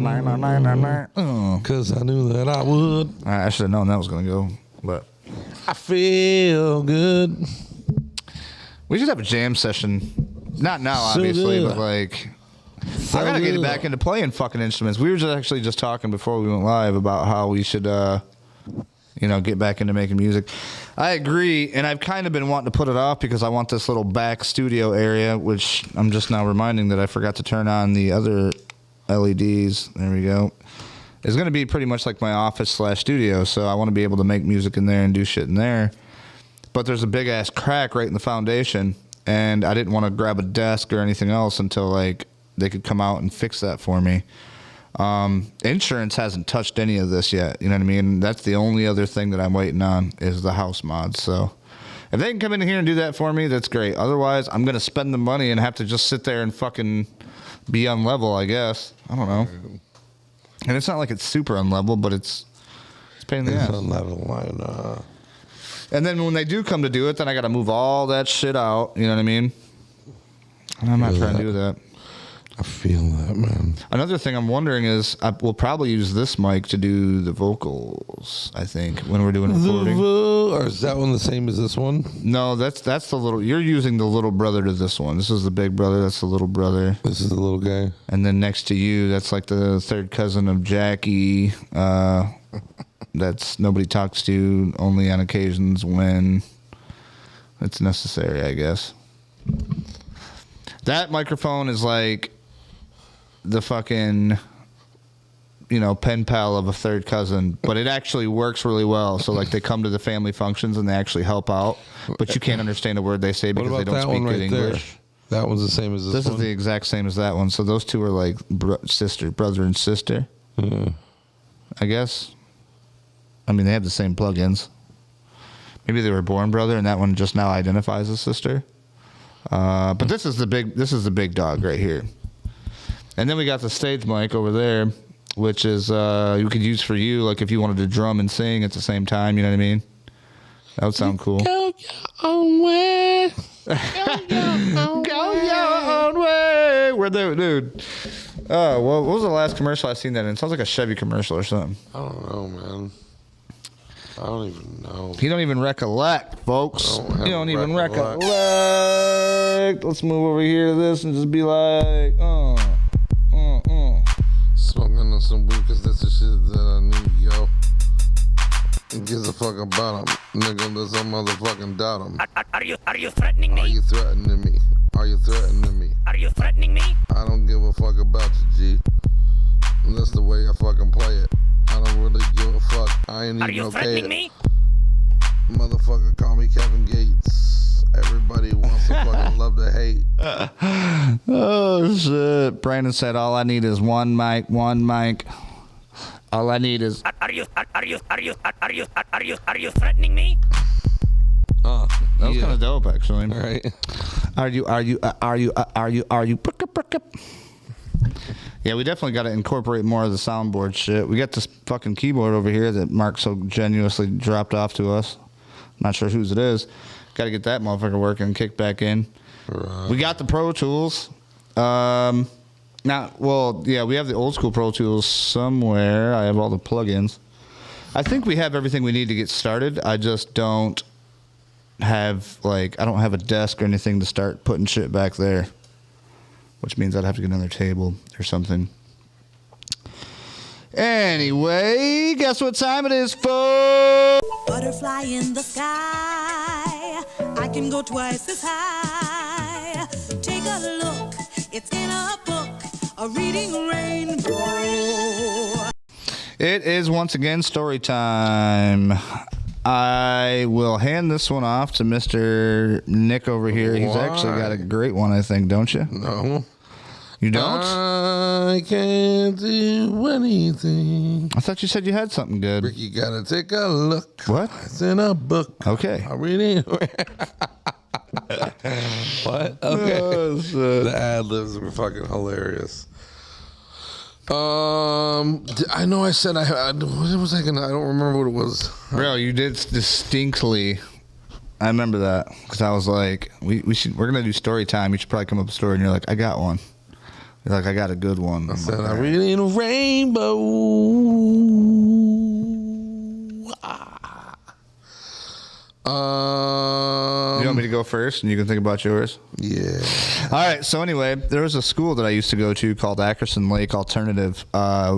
knew that I would. I should have known that was going to go, but I feel good. we should have a jam session. Not now, So obviously, good. but like, I gotta get back into playing fucking instruments. We were just talking before we went live about how we should, get back into making music. I agree, and I've kind of been wanting to put it off because I want this little back studio area, which I'm just now reminding that I forgot to turn on the other LEDs. There we go. It's going to be pretty much like my office/studio, so I want to be able to make music in there and do shit in there. But there's a big-ass crack right in the foundation, and I didn't want to grab a desk or anything else until, like, they could come out and fix that for me. Insurance hasn't touched any of this yet. You know what I mean? That's the only other thing that I'm waiting on is the house mods. So if they can come in here and do that for me, that's great. Otherwise, I'm going to spend the money and have to just sit there and fucking be on level, I guess. I don't know. And it's not like it's super unlevel, but it's a pain in the ass. On level line. And then when they do come to do it, then I got to move all that shit out. You know what I mean? And I'm not trying to do that. I feel that, man. Another thing I'm wondering is we'll probably use this mic to do the vocals, I think, when we're doing recording. Or is that one the same as this one? No, that's the little... You're using the little brother to this one. This is the big brother. That's the little brother. This is the little guy. And then next to you, that's like the third cousin of Jackie. That's nobody talks to, only on occasions when it's necessary, I guess. That microphone is like the fucking, pen pal of a third cousin, but it actually works really well. So, like, they come to the family functions and they actually help out, but you can't understand a word they say because they don't speak good English. That one's the same as this one? This is the exact same as that one. So those two are like brother and sister, I guess. I mean, they have the same plugins. Maybe they were born brother, and that one just now identifies as sister. But this is the big dog right here. And then we got the stage mic over there, which is you could use for you, like if you wanted to drum and sing at the same time. You know what I mean? That would sound cool. Go your own way. Go your own way. Where they, dude? Oh, well, what was the last commercial I seen that in? It sounds like a Chevy commercial or something. I don't know, man. I don't even know. You don't even recollect, folks. You don't even recollect. Let's move over here to this and just be like, Smoking on some weed because that's the shit that I need, yo. Gives a fuck about him. Nigga, does some motherfucking doubt him. Are you threatening me? Are you threatening me? Are you threatening me? Are you threatening me? I don't give a fuck about you, G. And that's the way I fucking play it. I don't really give a fuck. I ain't Are even you okay. threatening me? Motherfucker, call me Kevin Gates. Everybody wants to fucking love to hate. Oh shit! Brandon said, "All I need is one mic, one mic. All I need is." Are you threatening me? Oh, That was kind of dope, actually. All right. Are you? Yeah, we definitely got to incorporate more of the soundboard shit. We got this fucking keyboard over here that Mark so genuinely dropped off to us. Not sure whose it is. Got to get that motherfucker working and kick back in. Right. We got the Pro Tools. We have the old school Pro Tools somewhere. I have all the plugins. I think we have everything we need to get started. I just don't have I don't have a desk or anything to start putting shit back there, which means I'd have to get another table or something. Anyway, guess what time it is, folks? Butterfly in the sky, I can go twice as high. Take a look, it's in a book, a reading rainbow. It is once again story time. I will hand this one off to Mr. Nick over here. He's actually got a great one, I think, don't you? No. You don't? I can't do anything. I thought you said you had something good. Ricky, gotta take a look. What? It's in a book. Okay. I really. What? Okay. Oh, shit. The ad-libs were fucking hilarious. I know I said what was I gonna? I don't remember what it was. Bro, you did distinctly. I remember that because I was like, we're gonna do story time. You should probably come up with a story, and you're like, I got one. You're like, I got a good one. I said, I really need a rainbow. You want me to go first, and you can think about yours? Yeah. All right. So anyway, there was a school that I used to go to called Ackerson Lake Alternative. I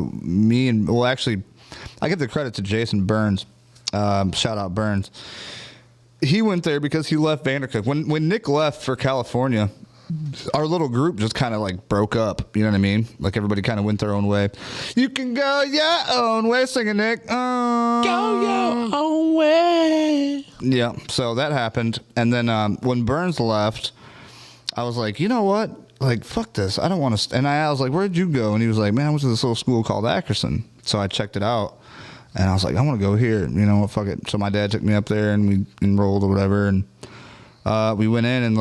give the credit to Jason Burns. Shout out Burns. He went there because he left Vandercook. When Nick left for California, our little group just kind of broke up. You know what I mean? Like everybody kind of went their own way. You can go your own way, singing Nick. Go your own way. Yeah. So that happened, and then when Burns left, I was like, you know what? Fuck this. I don't want to. And I was like, where'd you go? And he was like, man, I went to this little school called Ackerson. So I checked it out. And I was like, I want to go here. You know what? Fuck it. So my dad took me up there and we enrolled or whatever. And we went in and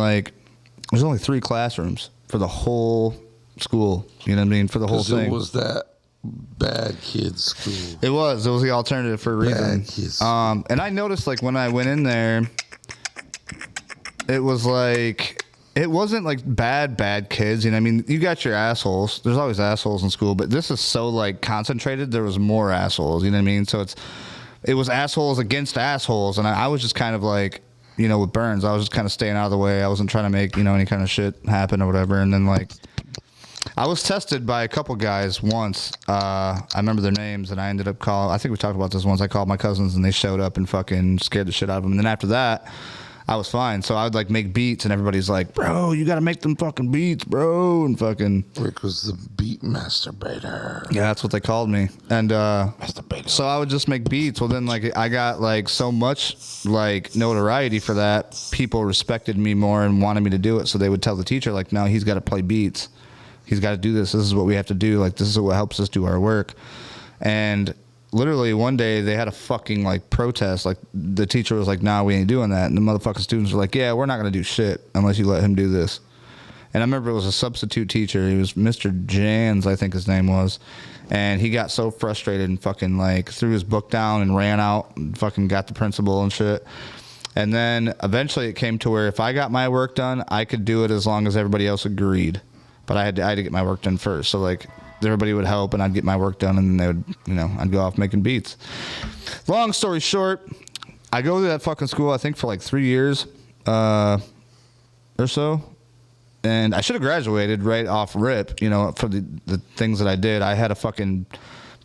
there's only 3 classrooms for the whole school. You know what I mean? For the whole thing. It was that bad kids school. It was the alternative for a reason. Bad kids. And I noticed when I went in there, it was it wasn't bad kids. You know what I mean? You got your assholes. There's always assholes in school, but this is so concentrated. There was more assholes. You know what I mean? So it was assholes against assholes. And I was just kind of with Burns, I was just kind of staying out of the way. I wasn't trying to make, any kind of shit happen or whatever. And then I was tested by a couple guys once. I remember their names, and I ended up I think we talked about this once. I called my cousins, and they showed up and fucking scared the shit out of them. And then after that, I was fine. So I would make beats, and everybody's like, bro, you got to make them fucking beats, bro. And fucking. Rick was the beat masturbator. Yeah, that's what they called me. And Masturbator. so I would just make beats. Well, then I got so much notoriety for that. People respected me more and wanted me to do it. So they would tell the teacher no, he's got to play beats. He's got to do this. This is what we have to do. This is what helps us do our work. And literally one day they had a fucking protest. The teacher was like, nah, we ain't doing that. And the motherfucking students were like, yeah, we're not going to do shit unless you let him do this. And I remember it was a substitute teacher. He was Mr. Jans, I think his name was. And he got so frustrated and fucking threw his book down and ran out and fucking got the principal and shit. And then eventually it came to where if I got my work done, I could do it as long as everybody else agreed. But I had to get my work done first. So everybody would help, and I'd get my work done, and then they would, I'd go off making beats. Long story short, I go to that fucking school, I think, for 3 years or so. And I should have graduated right off rip, for the things that I did. I had a fucking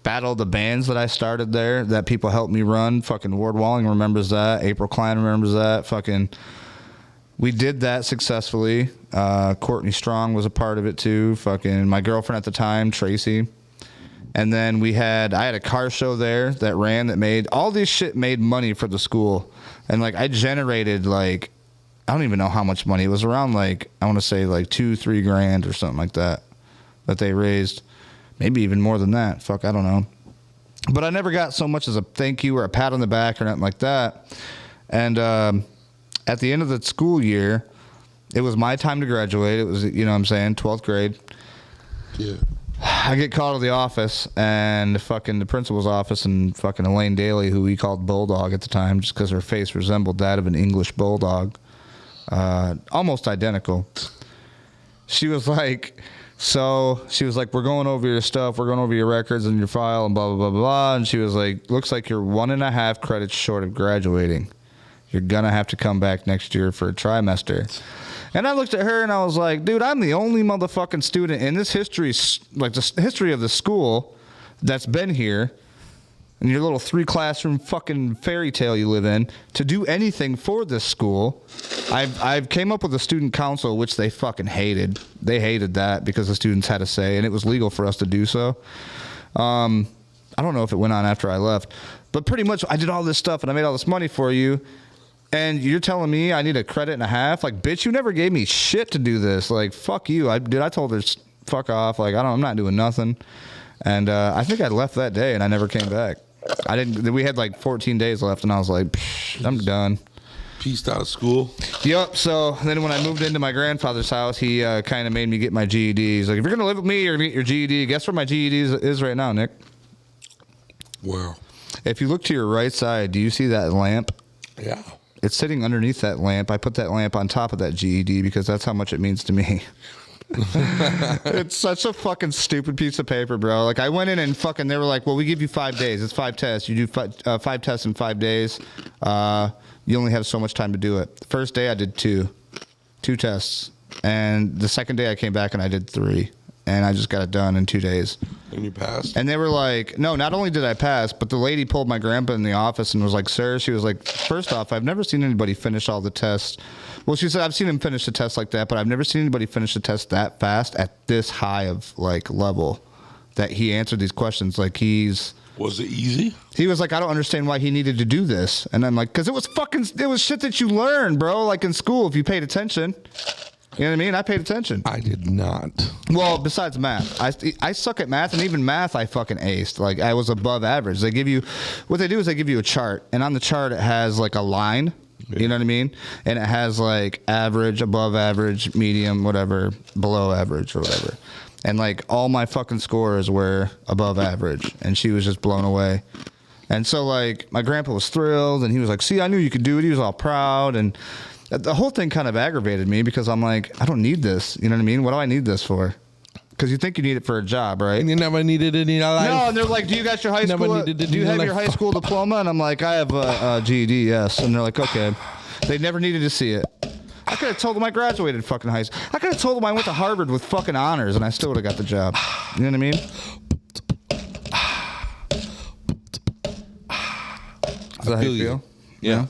Battle of the Bands that I started there that people helped me run. Fucking Ward Walling remembers that. April Klein remembers that. Fucking, we did that successfully. Courtney Strong was a part of it too. Fucking my girlfriend at the time, Tracy. And then I had a car show there that made all this shit made money for the school. And like I generated like, I don't even know how much money. It was around like, I want to say like $2-3 grand or something like that they raised. Maybe even more than that. Fuck, I don't know. But I never got so much as a thank you or a pat on the back or nothing like that. And at the end of the school year, it was my time to graduate. It was, you know what I'm saying, 12th grade. Yeah. I get called to the office, and fucking the principal's office, and fucking Elaine Daly, who we called Bulldog at the time, just because her face resembled that of an English bulldog. Almost identical. She was like... So she was like, we're going over your stuff. We're going over your records and your file and blah, blah, blah, blah. And she was like, looks like you're 1.5 credits short of graduating. You're going to have to come back next year for a trimester. And I looked at her and I was like, dude, I'm the only motherfucking student in this history, like the history of the school that's been here in your little 3-classroom fucking fairy tale you live in to do anything for this school. I've came up with a student council, which they fucking hated. They hated that because the students had a say, and it was legal for us to do so. I don't know if it went on after I left, but pretty much I did all this stuff and I made all this money for you, and you're telling me I need a credit and a half? Like, bitch, you never gave me shit to do this. Like, fuck you. I told her, fuck off. Like, I'm not doing nothing. And I think I left that day and I never came back. We had like 14 days left, and I was like, I'm done. Pieced out of school. Yep. So then when I moved into my grandfather's house, he kind of made me get my GED. He's like, if you're going to live with me, you're going to get your GED. Guess where my GED is right now, Nick? Where? If you look to your right side, do you see that lamp? Yeah. It's sitting underneath that lamp. I put that lamp on top of that GED because that's how much it means to me. It's such a fucking stupid piece of paper, bro. Like, I went in and fucking, they were like, well, we give you 5 days. It's 5 tests. You do 5 tests in 5 days. You only have so much time to do it. The first day I did 2 tests. And the second day I came back and I did 3. And I just got it done in 2 days. And you passed? And they were like, no, not only did I pass, but the lady pulled my grandpa in the office and was like, sir, she was like, first off, I've never seen anybody finish all the tests. Well, she said, I've seen him finish the test like that, but I've never seen anybody finish the test that fast at this high of like level that he answered these questions. Like Was it easy? He was like, I don't understand why he needed to do this. And I'm like, because it was shit that you learned, bro. Like in school, if you paid attention. You know what I mean? I paid attention. I did not. Well, besides math, I suck at math, and even math I fucking aced. Like, I was above average. What they do is they give you a chart, and on the chart it has like a line. You know what I mean? And it has like average, above average, medium, whatever, below average or whatever. And like all my fucking scores were above average, and she was just blown away. And so like my grandpa was thrilled, and he was like, see, I knew you could do it. He was all proud, and the whole thing kind of aggravated me because I'm like, I don't need this. You know what I mean? What do I need this for? Because you think you need it for a job, right? And you never needed it in your life? No, and they're like, do you got your high Never school? needed it Do you in have your your life. high school diploma? And I'm like, I have a GED, yes. And they're like, okay. They never needed to see it. I could have told them I graduated fucking high school. I could have told them I went to Harvard with fucking honors, and I still would have got the job. You know what I mean? Is that how you feel? Yeah.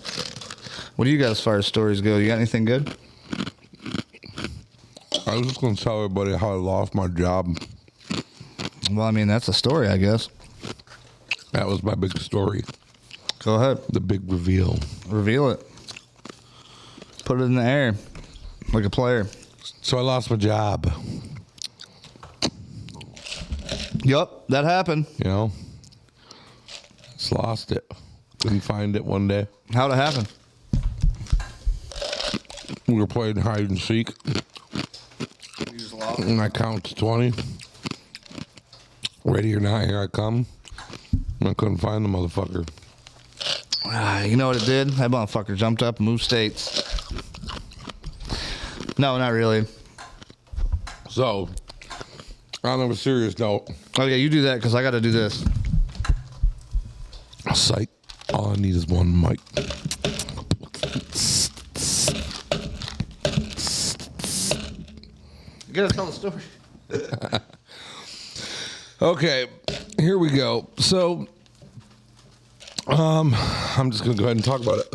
What do you got as far as stories go? You got anything good? I was just going to tell everybody how I lost my job. Well, I mean, that's a story, I guess. That was my big story. Go ahead. The big reveal. Reveal it. Put it in the air like a player. So I lost my job. Yup, that happened. You know? Just lost it. Couldn't find it one day. How'd it happen? We were playing hide and seek. You just lost. And I count to 20. Ready or not, here I come. And I couldn't find the motherfucker. You know what it did? That motherfucker jumped up and moved states. No, not really. So, on a serious note. Oh, yeah, you do that because I got to do this. Psych. All I need is one mic. You got to tell the story. Okay. here we go. So, I'm just gonna go ahead and talk about it.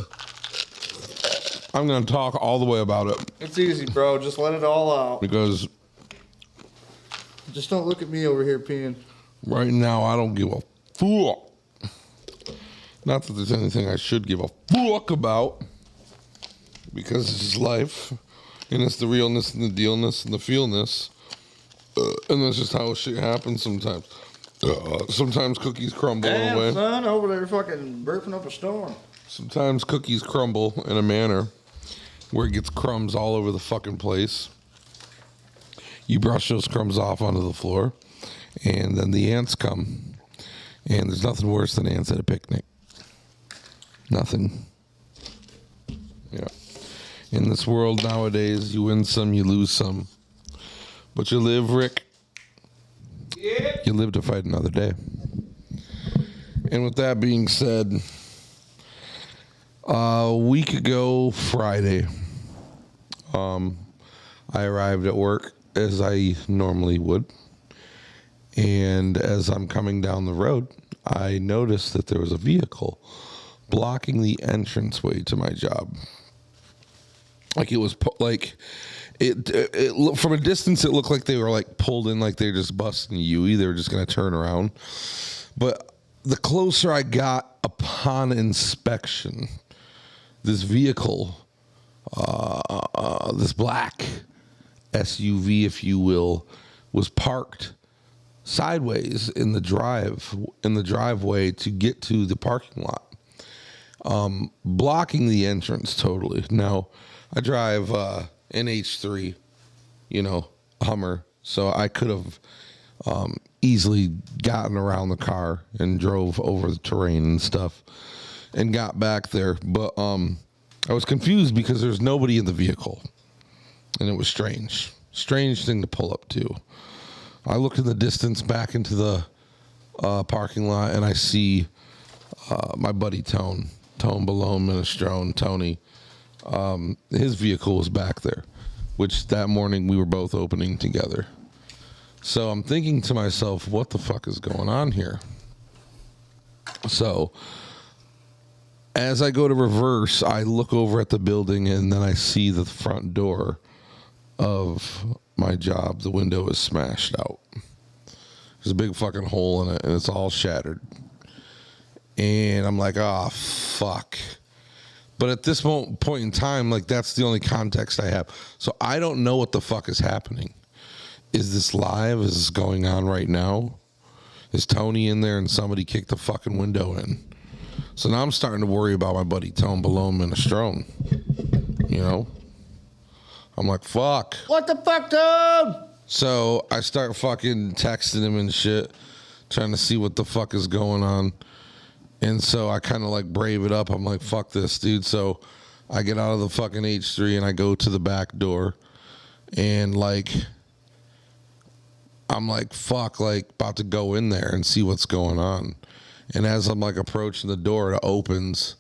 I'm gonna talk all the way about it It's easy, bro. Just let it all out. because Just don't look at me over here peeing. right now I don't give a fuck. Not that there's anything I should give a fuck about, because it's just life, and it's the realness and the dealness and the feelness, and that's just how shit happens sometimes. Sometimes cookies crumble in a way. Son, over there fucking burping up a storm. Sometimes cookies crumble in a manner where it gets crumbs all over the fucking place. You brush those crumbs off onto the floor, and then the ants come. And there's nothing worse than ants at a picnic. Nothing. Yeah. In this world nowadays, you win some, you lose some. But you live, Rick. Yeah. You live to fight another day. And with that being said, a week ago Friday, I arrived at work as I normally would. And as I'm coming down the road, I noticed that there was a vehicle blocking the entranceway to my job. Like it was it from a distance, it looked like they were like pulled in, like they were just busting a Yui. They were just going to turn around. But the closer I got upon inspection, this vehicle, this black SUV, if you will, was parked sideways in the driveway to get to the parking lot, blocking the entrance totally. Now, I drive an H3, Hummer, so I could have easily gotten around the car and drove over the terrain and stuff and got back there. But I was confused because there's nobody in the vehicle, and it was strange thing to pull up to. I look in the distance back into the parking lot, and I see my buddy Tone Balone Minestrone, Tony. His vehicle was back there, which that morning we were both opening together. So I'm thinking to myself, what the fuck is going on here? So as I go to reverse, I look over at the building, and then I see the front door of my job. The window is smashed out. There's a big fucking hole in it, and it's all shattered. And I'm like, oh, fuck. But at this point in time, like, that's the only context I have. So I don't know what the fuck is happening. Is this live? Is this going on right now? Is Tony in there and somebody kicked the fucking window in? So now I'm starting to worry about my buddy Tone Balone Minestrone. I'm like, fuck. What the fuck, dude? So I start fucking texting him and shit, trying to see what the fuck is going on. And so I kind of like brave it up. I'm like, fuck this, dude. So I get out of the fucking H3 and I go to the back door. And like, I'm like, fuck, like about to go in there and see what's going on. And as I'm like approaching the door, it opens.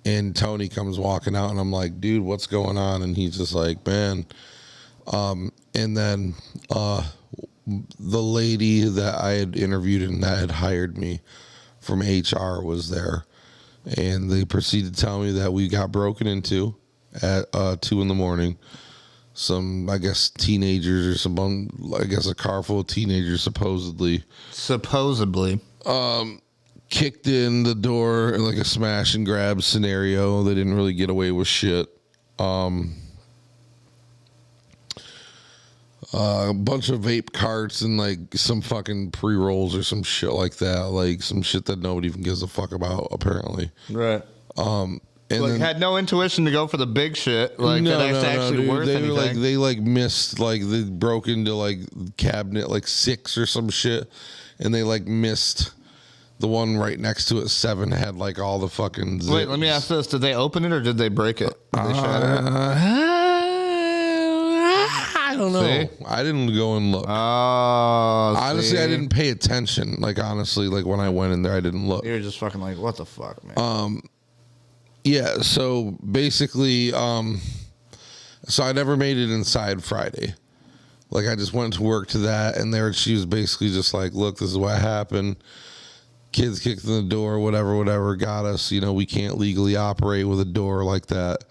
And Tony comes walking out, and I'm like, dude, what's going on? And he's just like, man. And then the lady that I had interviewed and that had hired me from HR was there. And they proceeded to tell me that we got broken into at 2 a.m. Some, I guess, teenagers or a car full of teenagers supposedly. Kicked in the door in like a smash and grab scenario. They didn't really get away with shit. A bunch of vape carts and like some fucking pre-rolls or some shit like that. Like some shit that nobody even gives a fuck about, apparently. Right. And like then, had no intuition to go for the big shit. Like that's actually dude, worth anything. They missed, like they broke into like cabinet like 6 or some shit, and they like missed the one right next to it. 7 had like all the fucking zips. Wait, let me ask this: did they open it or did they break it? Did they shatter it? I don't know. See? I didn't go and look. Honestly, I didn't pay attention. Like honestly, like when I went in there, I didn't look. You're just fucking like, what the fuck, man? Yeah, so basically, so I never made it inside Friday. Like, I just went to work to that, and there she was basically just like, look, this is what happened. Kids kicked in the door, whatever, got us. You know, we can't legally operate with a door like that.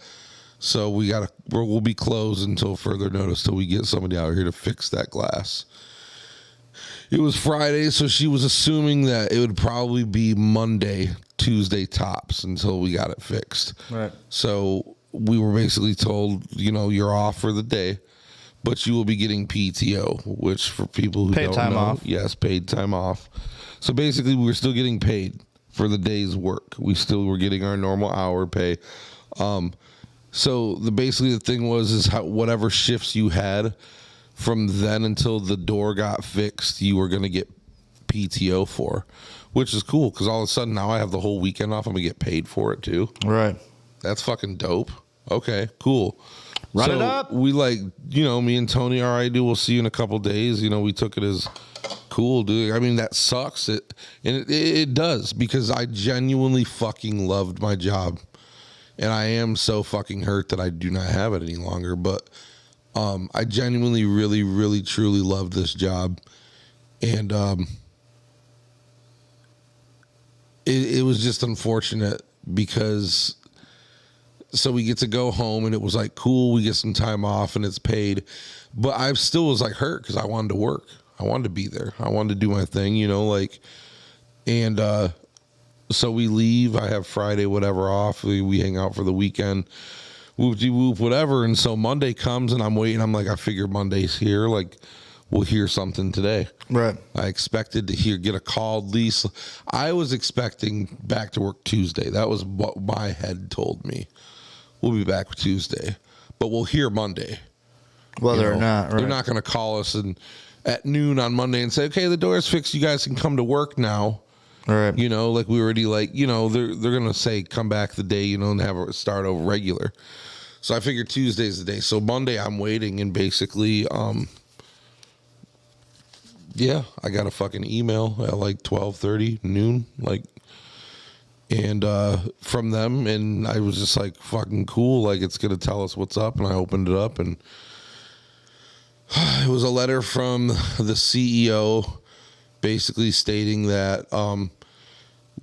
So we'll be closed until further notice till we get somebody out here to fix that glass. It was Friday, so she was assuming that it would probably be Monday, Tuesday tops until we got it fixed. Right. So we were basically told, you know, you're off for the day, but you will be getting PTO, which for people who Paid don't time know, off. yes, paid time off. So basically, we're still getting paid for the day's work. We still were getting our normal hour pay. So basically the thing was whatever shifts you had from then until the door got fixed, you were going to get PTO for, which is cool because all of a sudden now I have the whole weekend off. I'm going to get paid for it too. Right. That's fucking dope. Okay, cool. Run it up. We me and Tony, all right, dude, we'll see you in a couple days. You know, we took it as cool, dude. I mean, that sucks. It does because I genuinely fucking loved my job. And I am so fucking hurt that I do not have it any longer. But I genuinely, really, really, truly loved this job. And it was just unfortunate because so we get to go home and it was like, cool, we get some time off and it's paid. But I still was like hurt because I wanted to work. I wanted to be there. I wanted to do my thing, you know, like, and so we leave. I have Friday, whatever, off. We hang out for the weekend. Whoop-de-whoop, whatever. And so Monday comes and I'm waiting. I'm like, I figure Monday's here. Like, we'll hear something today. Right. I expected to get a call at least. I was expecting back to work Tuesday. That was what my head told me. We'll be back Tuesday, but we'll hear Monday. Whether or not, right. They're not going to call us at noon on Monday and say, okay, the door's fixed. You guys can come to work now. All right. You know, like we already they're going to say come back the day, you know, and have it start over regular. So I figured Tuesday's the day. So Monday I'm waiting and basically, I got a fucking email at like 12:30 noon, and from them, and I was just like fucking cool, like it's going to tell us what's up. And I opened it up and it was a letter from the CEO basically stating that,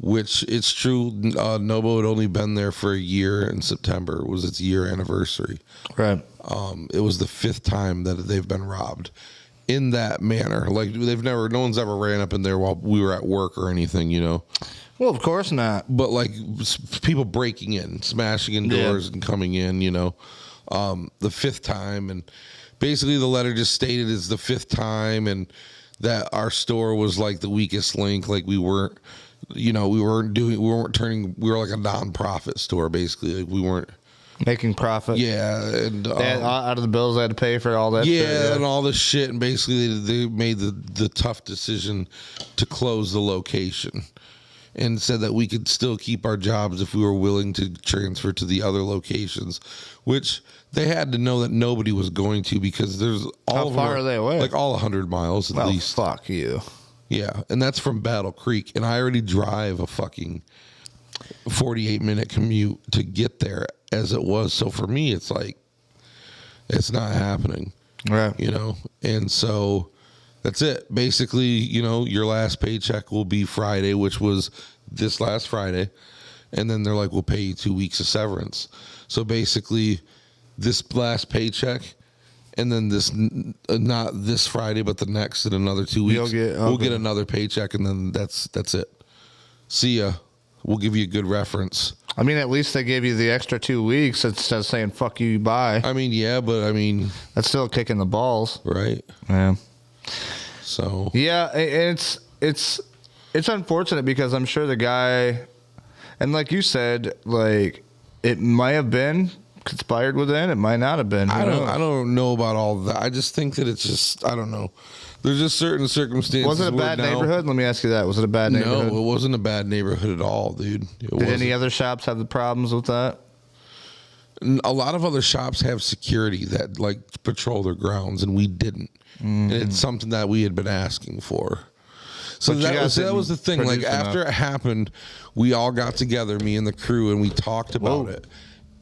which it's true, Nobo had only been there for a year in September. It was its year anniversary. Right. It was the 5th time that they've been robbed in that manner. Like no one's ever ran up in there while we were at work or anything, you know? Well, of course not. But like people breaking in, smashing in doors and coming in, you know, the 5th time. And basically the letter just stated it's the 5th time and that our store was like the weakest link. Like we weren't like a non-profit store basically. Like we weren't making profit. Yeah. And out of the bills I had to pay for all that shit. Yeah, and all this shit. And basically they made the tough decision to close the location and said that we could still keep our jobs if we were willing to transfer to the other locations, which they had to know that nobody was going to because there's all How far are they away? Like all 100 miles at least. Fuck you. Yeah, and that's from Battle Creek, and I already drive a fucking 48-minute commute to get there as it was. So for me, it's like it's not happening, right? You know, and so that's it. Basically, you know, your last paycheck will be Friday, which was this last Friday, and then they're like, we'll pay you 2 weeks of severance. So basically, this last paycheck. And then not this Friday, but the next in another 2 weeks, we'll get another paycheck, and then that's it. See ya. We'll give you a good reference. I mean, at least they gave you the extra 2 weeks instead of saying "fuck you, bye." I mean, yeah, but I mean that's still kicking the balls, right? Yeah. So yeah, it's unfortunate because I'm sure the guy, and like you said, like it might have been conspired within, it might not have been. I don't know about all that. I just think that it's just, I don't know. There's just certain circumstances. Was it a bad neighborhood? Let me ask you that. Was it a bad neighborhood? No, it wasn't a bad neighborhood at all, dude. Did any other shops have the problems with that? A lot of other shops have security that like patrol their grounds, and we didn't. And it's something that we had been asking for. So that was the thing. Like after it happened, we all got together, me and the crew, and we talked about it.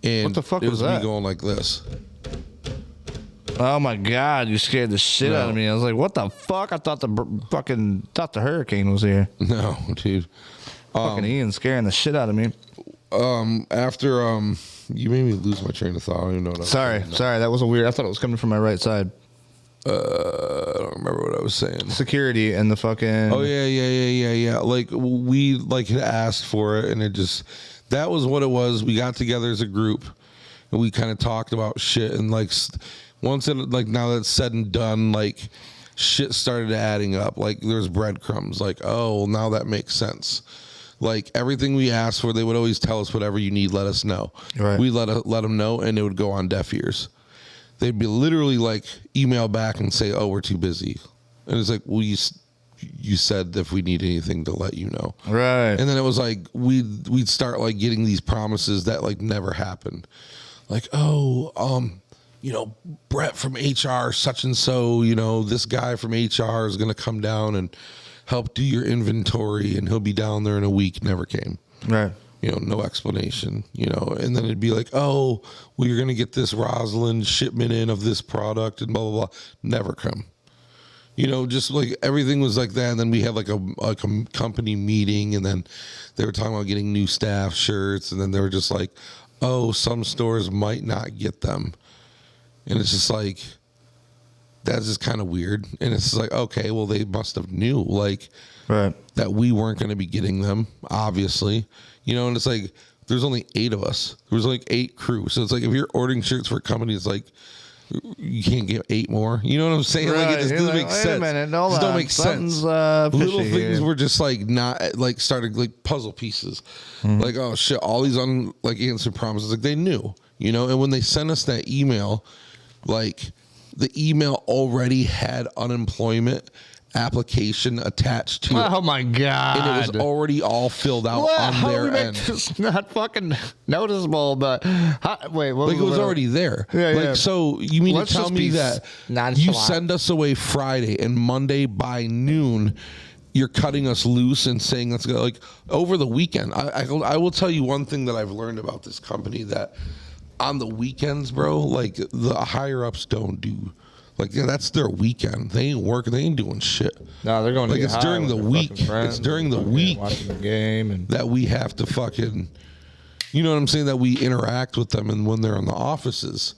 And what the fuck was that? Me going like this. Oh my God, you scared the shit out of me. I was like, what the fuck? I thought the hurricane was here. No, dude. Fucking Ian scaring the shit out of me. After you made me lose my train of thought. I don't even know what I was Sorry, that was a weird. I thought it was coming from my right side. I don't remember what I was saying. Security and the fucking. Oh yeah. Like we had asked for it, and that was what it was. We got together as a group, and we kind of talked about shit. And once it now that's said and done, shit started adding up. Like there's breadcrumbs. Like, oh, well, now that makes sense. Like everything we asked for, they would always tell us whatever you need, let us know. Right. We let them know, and it would go on deaf ears. They'd be literally email back and say, "Oh, we're too busy," and it's like, "Well, you said if we need anything to let you know." Right. And then it was like we'd start getting these promises that never happened. Like, oh, Brett from HR, such and so, this guy from HR is gonna come down and help do your inventory, and he'll be down there in a week. Never came. Right. No explanation, and then it'd be like, oh, well, you're going to get this Rosalind shipment in of this product and blah, blah, blah. Never come. Just everything was like that. And then we had a company meeting, and then they were talking about getting new staff shirts. And then they were just like, oh, some stores might not get them. And it's just that's just kind of weird. And it's just okay, well, they must have knew right, that we weren't going to be getting them, obviously. And it's there's only 8 of us. There was 8 crew. So it's if you're ordering shirts for a company, it's you can't get 8 more. You know what I'm saying? Right. It just doesn't make sense. It just don't make sense. Little things here were just not started puzzle pieces. Mm-hmm. Oh shit, all these unanswered promises. They knew, and when they sent us that email, the email already had unemployment application attached to it. Oh my God. And it was already all filled out on their end. It's not fucking noticeable, but wait, what it was already there. Yeah. So you mean to tell me that you send us away Friday and Monday by noon you're cutting us loose and saying let's go over the weekend? I will tell you one thing that I've learned about this company, that on the weekends, bro, the higher ups don't do. That's their weekend. They ain't working. They ain't doing shit. No, they're going to it's during the week. It's during the week watching the game and that we have to fucking, you know what I'm saying? That we interact with them, and when they're in the offices.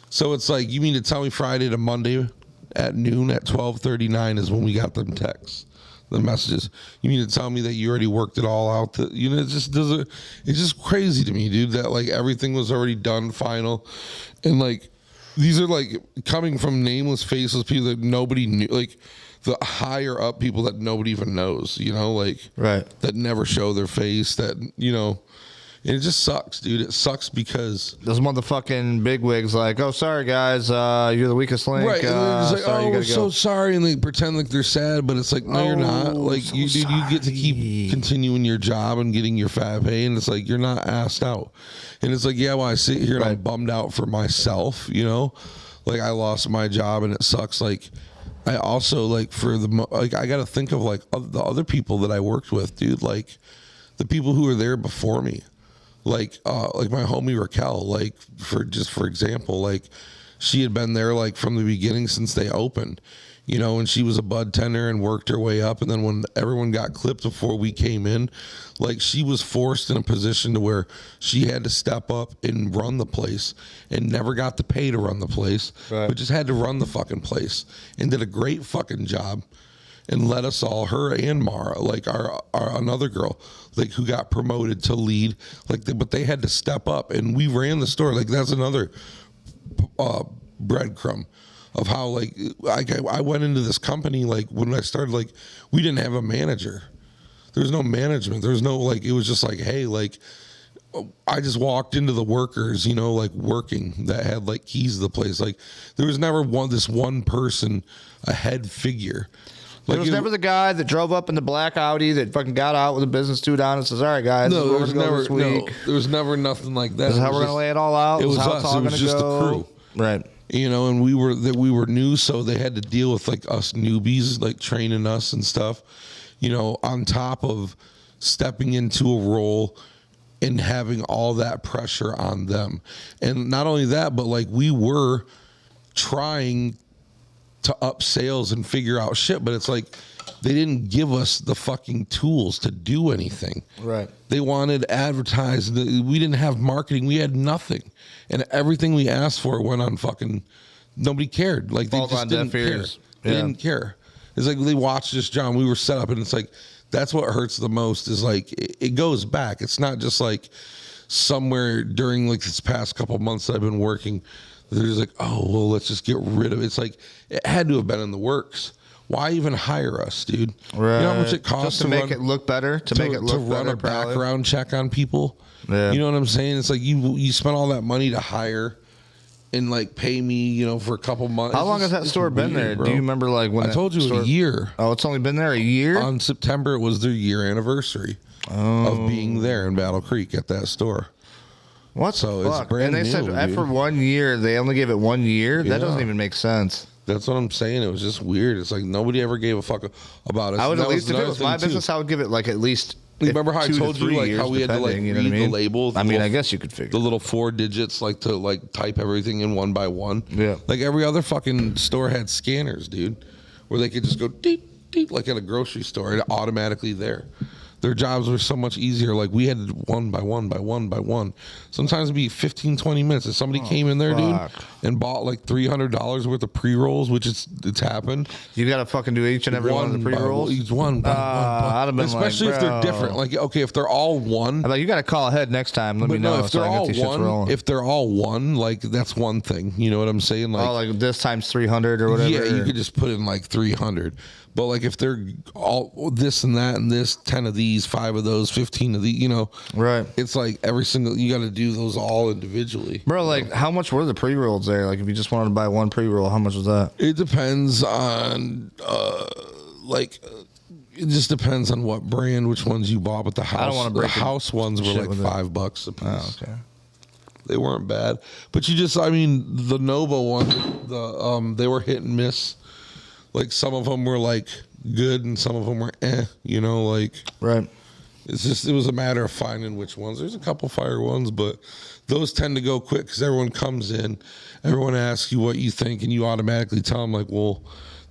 So it's you mean to tell me Friday to Monday at noon at 12:39 is when we got them texts, the messages? You mean to tell me that you already worked it all out? It just doesn't. It's just crazy to me, dude. That everything was already done, final, and these are coming from nameless, faceless people that nobody knew, the higher up people that nobody even knows, right, that never show their face, that, and it just sucks, dude. It sucks because those motherfucking bigwigs oh, sorry guys, you're the weakest link. Right, and they're just sorry, oh, we're so sorry, and they pretend they're sad, but it's no, you're not. So you get to keep continuing your job and getting your fat pay, and it's you're not asked out. And it's yeah, well, I sit here and I'm bummed out for myself, I lost my job and it sucks. I also for the I got to think of the other people that I worked with, dude. The people who were there before me, my homie Raquel. For example, she had been there from the beginning since they opened. And she was a bud tender and worked her way up. And then when everyone got clipped before we came in, she was forced in a position to where she had to step up and run the place, and never got the pay to run the place, but just had to run the fucking place, and did a great fucking job, and led us all, her and Mara, our another girl, who got promoted to lead, but they had to step up, and we ran the store. That's another breadcrumb of how I went into this company when I started we didn't have a manager. There was no management. There was no it was just hey I just walked into the workers, working, that had keys to the place. There was never this one person, a head figure. There was never the guy that drove up in the black Audi that fucking got out with a business suit on and says, all right, guys, no, there was never there was never nothing like that. This is how we're going to lay it all out. It was how us. It's all it was just go. the crew. Right. And we were new, so they had to deal with us newbies, training us and stuff, on top of stepping into a role and having all that pressure on them. And not only that, but we were trying to up sales and figure out shit, but it's like they didn't give us the fucking tools to do anything. Right. They wanted advertised. We didn't have marketing. We had nothing, and everything we asked for went on fucking. Nobody cared. Like they Falls just on didn't deaf care. ears. They Yeah. didn't care. It's like they watched this, John. We were set up, and it's like that's what hurts the most. Is like it goes back. It's not just like somewhere during like this past couple months that I've been working. There's like, oh well, let's just get rid of it. It's like it had to have been in the works. Why even hire us, dude? Right. You know how much it costs just to make run, it look better, to make it look to run better, a background check on people. Yeah. You know what I'm saying? It's like you spent all that money to hire and like pay me, you know, for a couple months. How long has that store been there? Bro. Do you remember like when I told you store... a year. Oh, it's only been there a year? On September, it was their year anniversary of being there in Battle Creek at that store. What So the it's fuck? brand And they said new, after dude. 1 year, they only gave it 1 year? Yeah. That doesn't even make sense. That's what I'm saying. It was just weird. It's like nobody ever gave a fuck about us. I would And at that least, if it another was thing, my too. business, I would give it like at least. Remember how I 2 to told you 3 like years, how we had to like depending, you read know what I the mean? label? I mean, I guess you could figure the little 4 digits, like to like type everything in one by one. Yeah. Like every other fucking store had scanners, dude, where they could just go deep, deep, like at a grocery store, and automatically there. Their jobs were so much easier. Like we had to one by one by one by one. Sometimes it'd be 15, 20 minutes. If somebody came in there, fuck. dude, and bought like $300 worth of pre-rolls, which it's happened. You got to fucking do each and every one of the pre-rolls? Each one by one. I'd have been Especially like, if they're bro. different. Like, okay, if they're all one. I'm like, you got to call ahead next time. Let me But know no, if so they're I get all these shits one, rolling. if they're all one, like that's one thing. You know what I'm saying? Like, Oh, like this times 300 or whatever? yeah, you could just put in like 300. But like if they're all this and that and this, 10 of these, 5 of those, 15 of these, you know, Right. It's like every single, you got to do those all individually. Bro, like, how much were the pre-rolls there? Like, if you just wanted to buy one pre-roll, how much was that? It depends on, it just depends on what brand, which ones you bought. But the house, I don't wanna break the house ones were shit like with it. $5 a piece. Oh, okay. They weren't bad, but I mean, the Nova one, they were hit and miss. Like some of them were like good, and some of them were you know, like Right. it was a matter of finding which ones. There's a couple fire ones, but those tend to go quick because everyone comes in, everyone asks you what you think, and you automatically tell them like, well,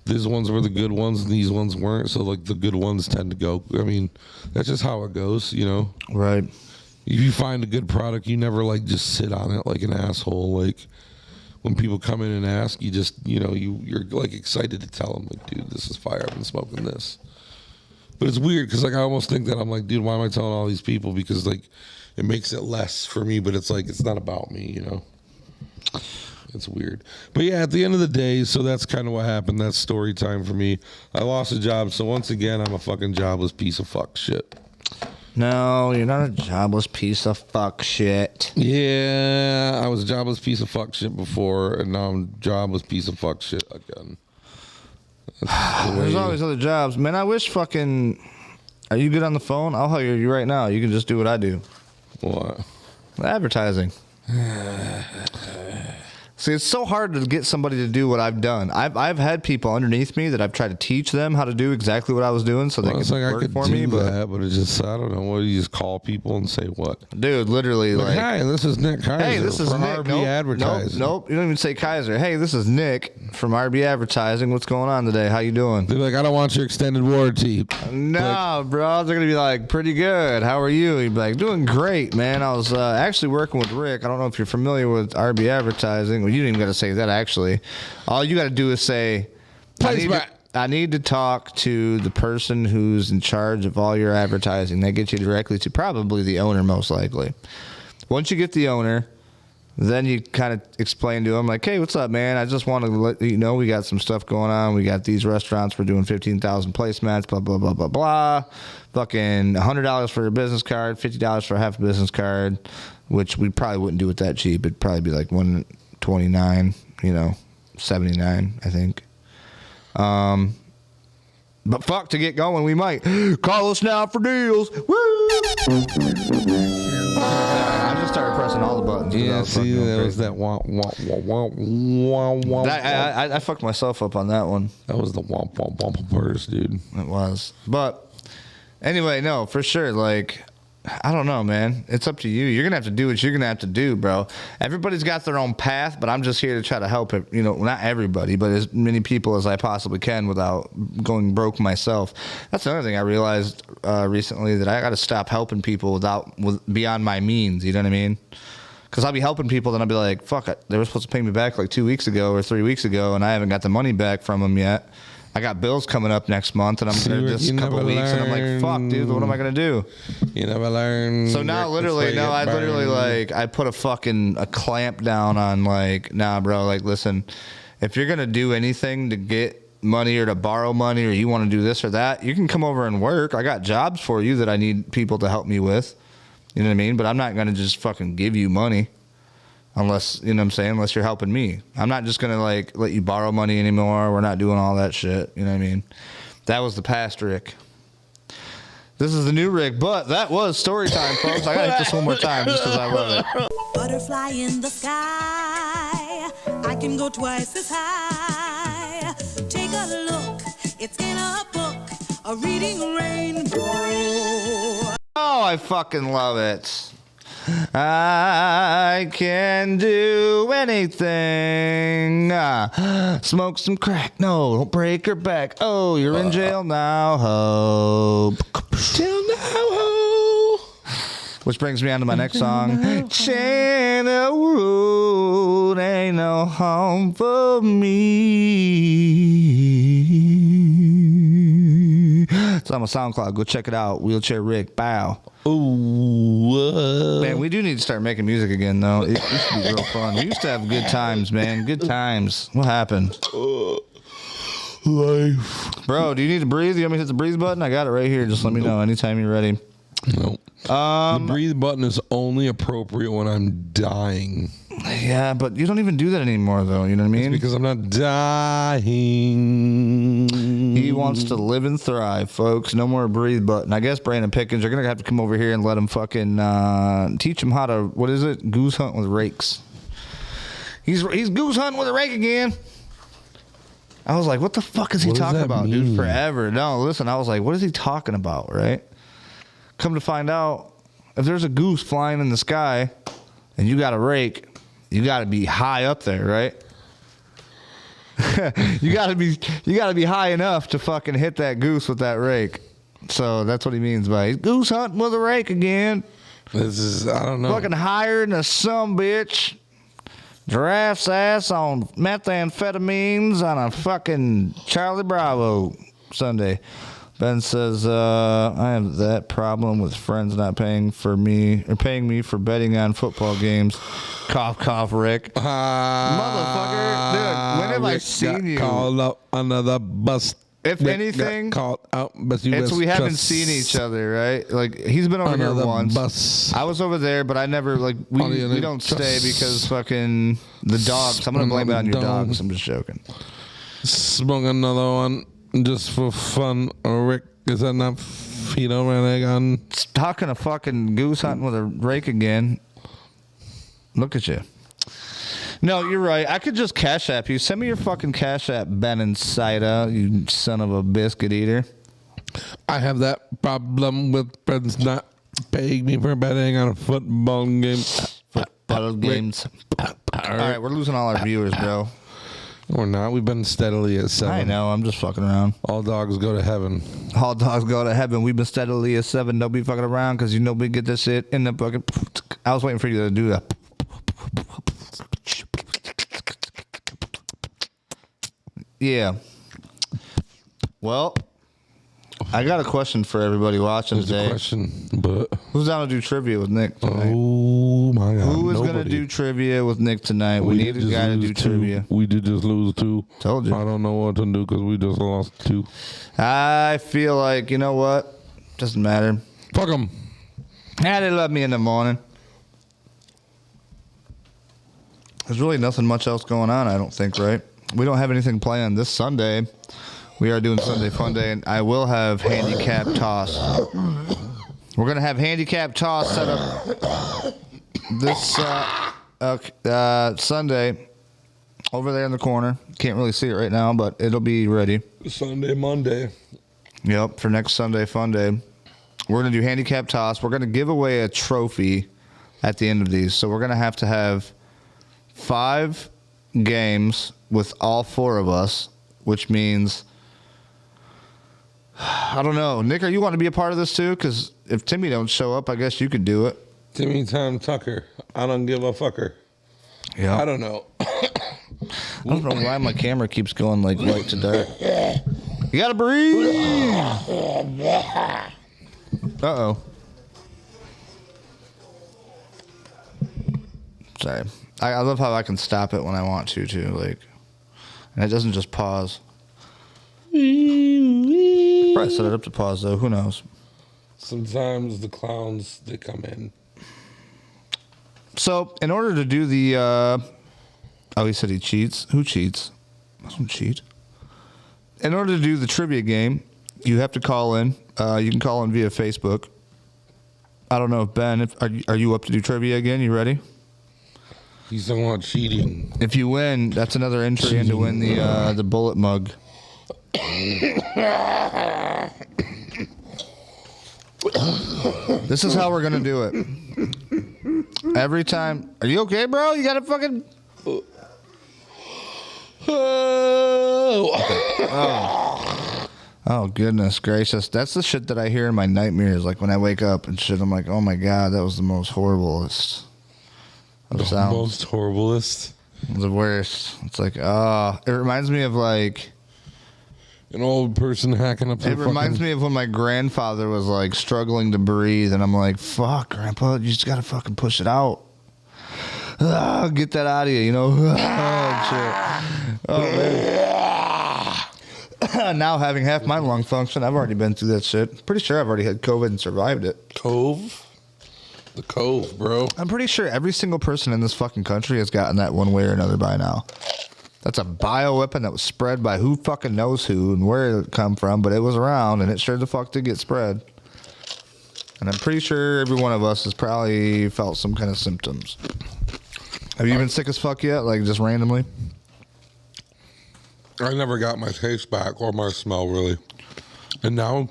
these ones were the good ones and these ones weren't. So like the good ones tend to go. I mean, that's just how it goes, you know. Right. If you find a good product, you never like just sit on it like an asshole. Like when people come in and ask, you just, you know, you're like excited to tell them like, dude, this is fire. I've been smoking this. But it's weird because like I almost think that I'm like, dude, why am I telling all these people? Because like it makes it less for me, but it's like it's not about me, you know. It's weird. But yeah, at the end of the day, so that's kind of what happened. That's story time for me. I lost a job, so once again, I'm a fucking jobless piece of fuck shit. No, you're not a jobless piece of fuck shit. Yeah, I was a jobless piece of fuck shit before, and now I'm a jobless piece of fuck shit again. There's always other jobs. Man, I wish fucking... Are you good on the phone? I'll hire you right now. You can just do what I do. What? Advertising. See, it's so hard to get somebody to do what I've done. I've had people underneath me that I've tried to teach them how to do exactly what I was doing so they It's can like I work could for do me. But that, but it's just, I don't know. What do you just call people and say what? dude, literally, like, Hey, this is Nick Kaiser. hey, this is from Nick. RB Advertising. Nope. You don't even say Kaiser. Hey, this is Nick from RB Advertising. What's going on today? How you doing? They're like, I don't want your extended warranty. No, bro. They're gonna be like, pretty good. How are you? You'd be like, doing great, man. I was actually working with Rick. I don't know if you're familiar with RB Advertising. Well, you didn't even got to say that. Actually, all you got to do is say, I need to talk to the person who's in charge of all your advertising. That gets you directly to probably the owner, most likely. Once you get the owner, then you kind of explain to him, like, hey, what's up, man? I just want to let you know we got some stuff going on. We got these restaurants. We're doing 15,000 placemats, blah, blah, blah, blah, blah. Fucking $100 for a business card, $50 for a half a business card, which we probably wouldn't do it that cheap. It'd probably be like $129, you know, $79, I think. But fuck, to get going, we might call us now for deals. Woo! I just started pressing all the buttons. Yeah, see, that was that womp, womp, womp, womp, womp, I fucked myself up on that one. That was the womp, womp, womp burst, dude. It was. But anyway, no, for sure. Like, I don't know, man. It's up to you. You're going to have to do what you're going to have to do, bro. Everybody's got their own path, but I'm just here to try to help it. You know, not everybody, but as many people as I possibly can without going broke myself. That's another thing I realized recently, that I got to stop helping people beyond my means. You know what I mean? Because I'll be helping people, then I'll be like, fuck it. They were supposed to pay me back like 2 weeks ago or 3 weeks ago, and I haven't got the money back from them yet. I got bills coming up next month, and I'm there just a couple weeks, and I'm like, fuck, dude, what am I going to do? You never learn. So now I put a clamp down on like, nah, bro, like, listen, if you're going to do anything to get money or to borrow money or you want to do this or that, you can come over and work. I got jobs for you that I need people to help me with. You know what I mean? But I'm not going to just fucking give you money. Unless, you know what I'm saying, unless you're helping me. I'm not just going to, like, let you borrow money anymore. We're not doing all that shit. You know what I mean? That was the past Rick. This is the new Rick, but that was story time, folks. I got to hit this one more time just because I love it. Butterfly in the sky, I can go twice as high. Take a look, it's in a book, a reading rainbow. Oh, I fucking love it. I can do anything. Smoke some crack. No, don't break her back. Oh, you're in jail now, ho. Till now, ho. Which brings me on to my next song. Chain of wood ain't no home for me. It's on my SoundCloud. Go check it out. Wheelchair Rick. Bow. Ooh. Man, we do need to start making music again, though. It used to be real fun. We used to have good times, man. Good times. What happened? Life. Bro, do you need to breathe? You want me to hit the breathe button? I got it right here. Just let me know anytime you're ready. Nope. The breathe button is only appropriate when I'm dying. Yeah, but you don't even do that anymore, though. You know what I mean? Because I'm not dying. He wants to live and thrive, folks. No more breathe button. I guess Brandon Pickens, you're going to have to come over here and let him fucking teach him how to, what is it? Goose hunt with rakes. He's goose hunting with a rake again. I was like, what the fuck is he talking about, dude? Forever. No, listen, I was like, what is he talking about, right? Come to find out, if there's a goose flying in the sky and you got a rake, you got to be high up there, right? you got to be high enough to fucking hit that goose with that rake. So that's what he means by he's goose hunting with a rake again. This is, I don't know. Fucking higher than a sumbitch. Giraffe's ass on methamphetamines on a fucking Charlie Bravo Sunday. Ben says, I have that problem with friends not paying me for betting on football games. Cough, cough, Rick. Motherfucker. Dude, when have I seen you? Called up under the bus. If anything, called out, but it's we haven't seen each other, right? Like, he's been over here once. Bus. I was over there, but I never, like, we don't stay because fucking the dogs. I'm going to blame it on your dogs. I'm just joking. Smoke another one. Just for fun, Rick, is enough? You don't really gun. Talking to fucking goose hunting with a rake again. Look at you. No, you're right. I could just Cash App you. Send me your fucking Cash App, Ben and Saida, you son of a biscuit eater. I have that problem with friends not paying me for betting on a football game. Football games. All right, we're losing all our viewers, bro. We're not. We've been steadily at 7. I know. I'm just fucking around. All dogs go to heaven. All dogs go to heaven. We've been steadily at 7. Don't be fucking around because you know we get this shit in the fucking. I was waiting for you to do that. Yeah. Well, I got a question for everybody watching There's today. a question, but Who's down to do trivia with Nick tonight? oh my god, Who is going to do trivia with Nick tonight? We need a guy to do trivia. We did just lose 2. Told you. I don't know what to do because we just lost 2. I feel like, you know what? Doesn't matter. Fuck them. They love me in the morning. There's really nothing much else going on, I don't think, right? We don't have anything planned this Sunday. We are doing Sunday Fun Day, and I will have handicap toss. We're going to have handicap toss set up this Sunday over there in the corner. Can't really see it right now, but it'll be ready. Sunday, Monday. Yep, for next Sunday Fun Day. We're going to do handicap toss. We're going to give away a trophy at the end of these. So we're going to have 5 games with all 4 of us, which means, I don't know. Nick, are you want to be a part of this too? Because if Timmy don't show up, I guess you could do it. Timmy Time Tucker. I don't give a fucker. Yeah. I don't know. I don't know why my camera keeps going like light to dark. You gotta breathe. Uh-oh. Sorry. I love how I can stop it when I want to too, like, and it doesn't just pause. Probably set it up to pause though. Who knows? Sometimes the clowns, they come in. So, in order to do the, oh, he said he cheats. Who cheats? I don't cheat. In order to do the trivia game, you have to call in. You can call in via Facebook. I don't know if Ben, are you up to do trivia again? You ready? He's talking about cheating. If you win, that's another entry in to win the bullet mug. This is how we're gonna do it. Every time. Are you okay, bro? You gotta fucking. Oh, goodness gracious. That's the shit that I hear in my nightmares. Like when I wake up and shit, I'm like, oh my God, that was the most horriblest of sounds. Most horriblest. The worst. It's like, it reminds me of like. An old person hacking up their It reminds me of when my grandfather was like struggling to breathe, and I'm like, fuck, Grandpa, you just gotta fucking push it out. Get that out of you, you know? Oh, man. Now having half my lung function, I've already been through that shit. Pretty sure I've already had COVID and survived it. Cove? The Cove, bro. I'm pretty sure every single person in this fucking country has gotten that one way or another by now. That's a bioweapon that was spread by who fucking knows who and where it come from, but it was around, and it sure the fuck did get spread. And I'm pretty sure every one of us has probably felt some kind of symptoms. Have you been sick as fuck yet? Like, just randomly? I never got my taste back or my smell, really. And now,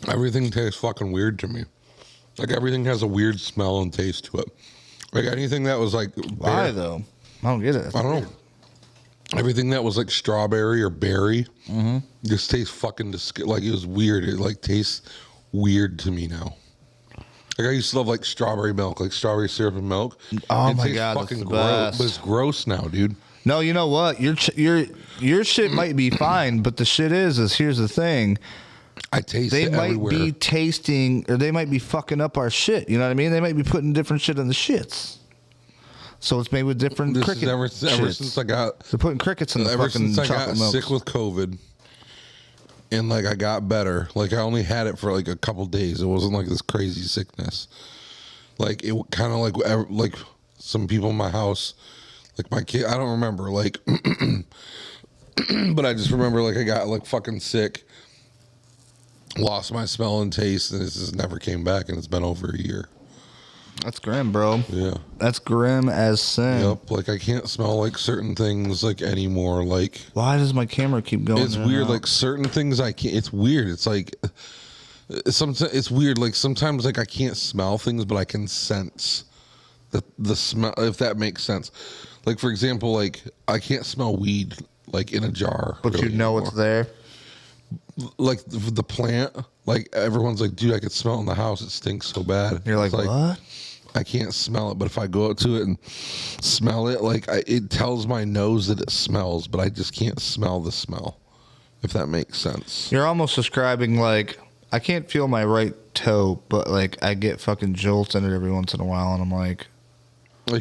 everything tastes fucking weird to me. Like, everything has a weird smell and taste to it. Like, anything that was like... Why, though? I don't get it. I don't know. Everything that was like strawberry or berry just tastes fucking like it was weird. It like tastes weird to me now. Like I used to love like strawberry milk, like strawberry syrup and milk. Oh it my tastes God, fucking that's the gross. best. But it's gross now, dude. No, you know what? Your shit might be fine, but the shit is here's the thing. I taste They it might everywhere. be tasting, or they might be fucking up our shit. You know what I mean? They might be putting different shit in the shits. So it's made with different This cricket is ever shits. since I got They're putting crickets in the ever fucking since I chocolate got milk. sick with COVID, and like I got better. Like I only had it for like a couple days. It wasn't like this crazy sickness. Like it kind of like some people in my house, like my kid. I don't remember like, but I just remember like I got like fucking sick, lost my smell and taste, and it just never came back. And it's been over a year. That's grim, bro. Yeah. That's grim as sin. Yep. Like I can't smell like certain things like anymore. Like Why does my camera keep going? it's in and weird. out? Like certain things I can't. It's weird. It's like sometimes it's weird. Like sometimes like I can't smell things, but I can sense the smell. If that makes sense. Like for example, like I can't smell weed like in a jar. But really you know anymore. it's there. Like the plant. Like everyone's like, dude, I could smell it in the house. It stinks so bad. You're like, It's what? I can't smell it, but if I go up to it and smell it, like it tells my nose that it smells, but I just can't smell the smell, if that makes sense. You're almost describing like I can't feel my right toe, but like I get fucking jolts in it every once in a while, and I'm like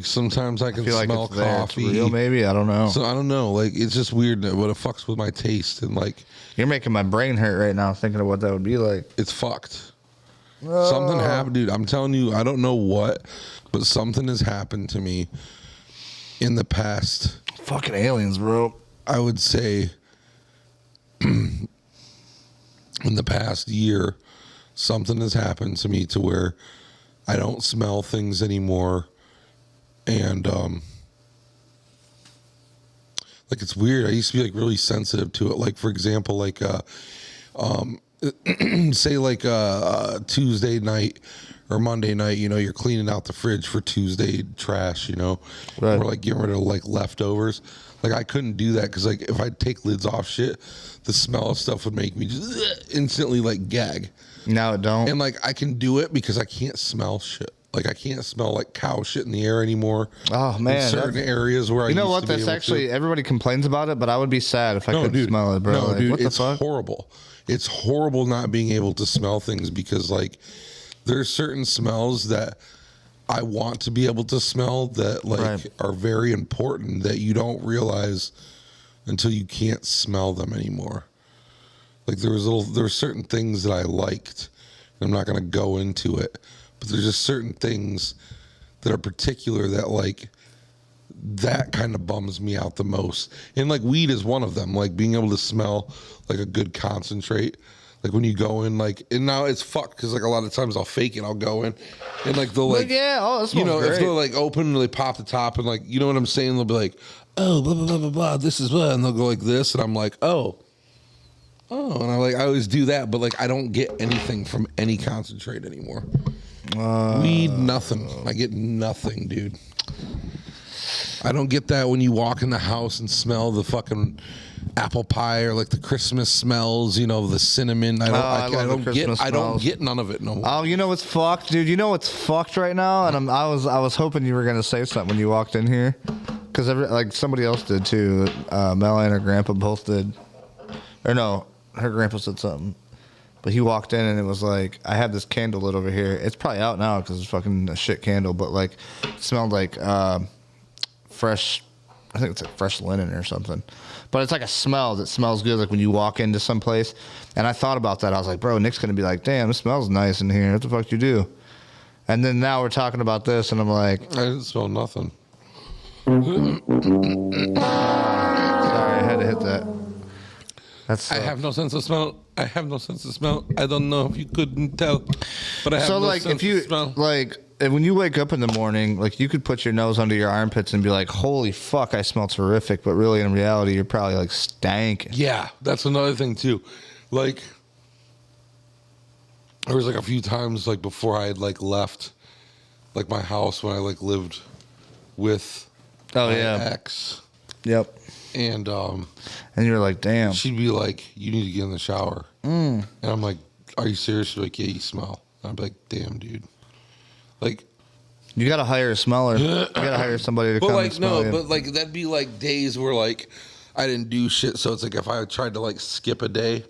sometimes I can feel like smell it's there. It's coffee. real, maybe. I don't know. So I don't know. Like it's just weird, but it fucks with my taste, and like You're making my brain hurt right now thinking of what that would be like. it's fucked. Something happened, dude. I'm telling you, I don't know what, but something has happened to me in the past. Fucking aliens, bro. I would say in the past year, something has happened to me to where I don't smell things anymore. And like it's weird. I used to be like really sensitive to it. Like for example, like say like Tuesday night or Monday night, you know, you're cleaning out the fridge for Tuesday trash, you know, Right. or like getting rid of like leftovers. Like I couldn't do that because like if I take lids off shit, the smell of stuff would make me just instantly like gag. Now it don't. And like I can do it because I can't smell shit. Like I can't smell like cow shit in the air anymore. Oh man, in certain areas where you know used what? to be That's able to. actually everybody complains about it, but I would be sad if I couldn't smell it, bro. No, Like, dude, what the it's fuck? horrible. It's horrible not being able to smell things because like there's certain smells that I want to be able to smell that like Right. are very important that you don't realize until you can't smell them anymore. Like there were certain things that I liked. I'm not going to go into it, but there's just certain things that are particular that like that kind of bums me out the most. And like weed is one of them, like being able to smell like a good concentrate. Like when you go in, like, and now it's fucked because like a lot of times I'll fake it. I'll go in and like they'll like, yeah, oh, that you smells know, if great. they're like open and they pop the top and like, you know what I'm saying? They'll be like, oh, blah, blah, blah, blah, blah, this is what, and they'll go like this. And I'm like, oh, and I always do that. But like, I don't get anything from any concentrate anymore. Weed, nothing. I get nothing, dude. I don't get that when you walk in the house and smell the fucking apple pie or like the Christmas smells, you know, the cinnamon. I don't get none of it no more. Oh, you know what's fucked, dude? You know what's fucked right now? And I was hoping you were gonna say something when you walked in here, because like somebody else did too. Mel and her grandpa both did, or no, her grandpa said something, but he walked in and it was like, I have this candle lit over here. It's probably out now because it's fucking a shit candle, but like it smelled like fresh. I think it's like fresh linen or something. But it's like a smell that smells good, like when you walk into some place. And I thought about that. I was like, bro, Nick's going to be like, damn, it smells nice in here. What the fuck you do? And then now we're talking about this, and I'm like, I didn't smell nothing. sorry, I had to hit that. That's I have no sense of smell. I have no sense of smell. I don't know if you couldn't tell, but I have so no like sense if you of smell. like when you wake up in the morning, like you could put your nose under your armpits and be like, holy fuck, I smell terrific, but really in reality you're probably like stank. Yeah, that's another thing too. Like there was like a few times like before I had like left like my house when I like lived with my ex. Yep. And And you're like, damn. she'd be like, you need to get in the shower. And I'm like, are you serious? She's like, yeah, you smell. And I'm like, damn, dude. Like, You gotta hire a smeller. You gotta hire somebody to but come like, and smell no, you. but like, that'd be like days where like I didn't do shit. So it's like if I tried to like skip a day,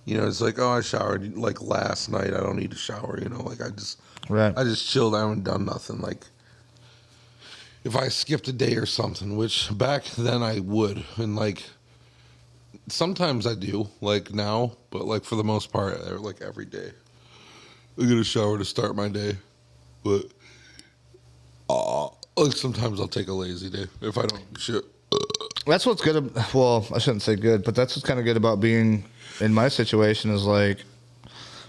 you know, it's like, oh, I showered like last night. I don't need to shower, you know, like I just chilled. I haven't done nothing. Like if I skipped a day or something, which back then I would, and like sometimes I do, like now, but like for the most part, like every day, I get a shower to start my day. But like sometimes I'll take a lazy day if I don't do shit. That's what's good. Well, I shouldn't say good, but that's what's kind of good about being in my situation is like,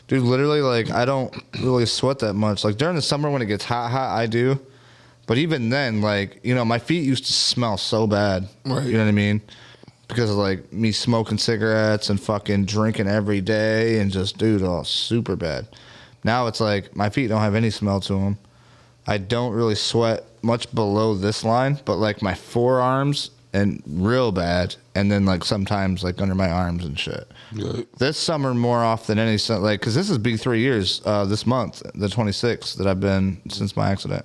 dude, literally, like, I don't really sweat that much. Like, during the summer when it gets hot, I do. But even then, like, you know, my feet used to smell so bad. Right. You know what I mean? Because of, like, me smoking cigarettes and fucking drinking every day and just, dude, oh, super bad. Now it's like my feet don't have any smell to them. I don't really sweat much below this line, but, like, my forearms and real bad, and then like sometimes like under my arms and shit. Yeah. This summer more off than any, like, because this has been 3 years this month, the 26th that I've been since my accident.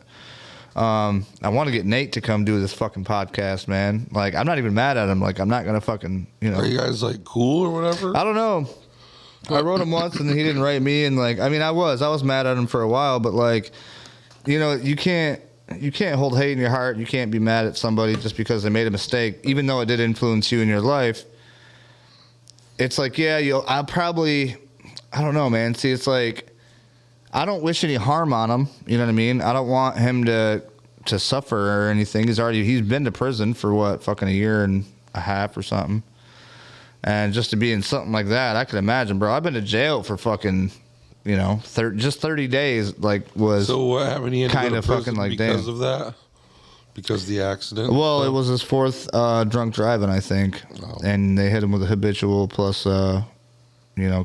I want to get Nate to come do this fucking podcast, man. Like, I'm not even mad at him. Like, I'm not gonna fucking, you know. Are you guys like cool or whatever? I don't know. I wrote him once and he didn't write me, and like, I mean, I was mad at him for a while, but like, you know, you can't hold hate in your heart. You can't be mad at somebody just because they made a mistake, even though it did influence you in your life. It's like, yeah, I don't know, man. See, it's like, I don't wish any harm on him. You know what I mean? I don't want him to suffer or anything. He's been to prison for what, fucking a year and a half or something. And just to be in something like that, I could imagine, bro. I've been to jail for fucking, you know, just 30 days, like, was so what happened? He kind of fucking like, because damn. of that? Because of the accident? Well, it was his fourth drunk driving, I think. Oh. And they hit him with a habitual plus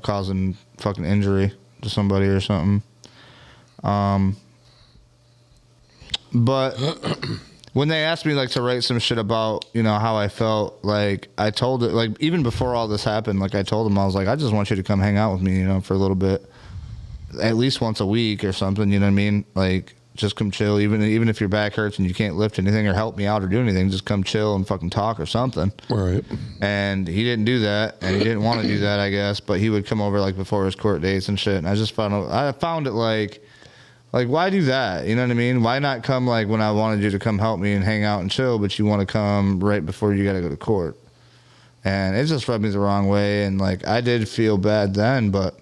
causing fucking injury to somebody or something. But when they asked me like to write some shit about, how I felt, like I told it, like even before all this happened, like I told them, I was like, I just want you to come hang out with me, for a little bit, at least once a week or something. You know what I mean? Like just come chill, even if your back hurts and you can't lift anything or help me out or do anything, just come chill and fucking talk or something. Right. And he didn't do that, and he didn't want to do that, I guess. But he would come over like before his court dates and shit. And I just found it like why do that? You know what I mean? Why not come like when I wanted you to come help me and hang out and chill, but you want to come right before you got to go to court? And it just rubbed me the wrong way. And like I did feel bad then, but.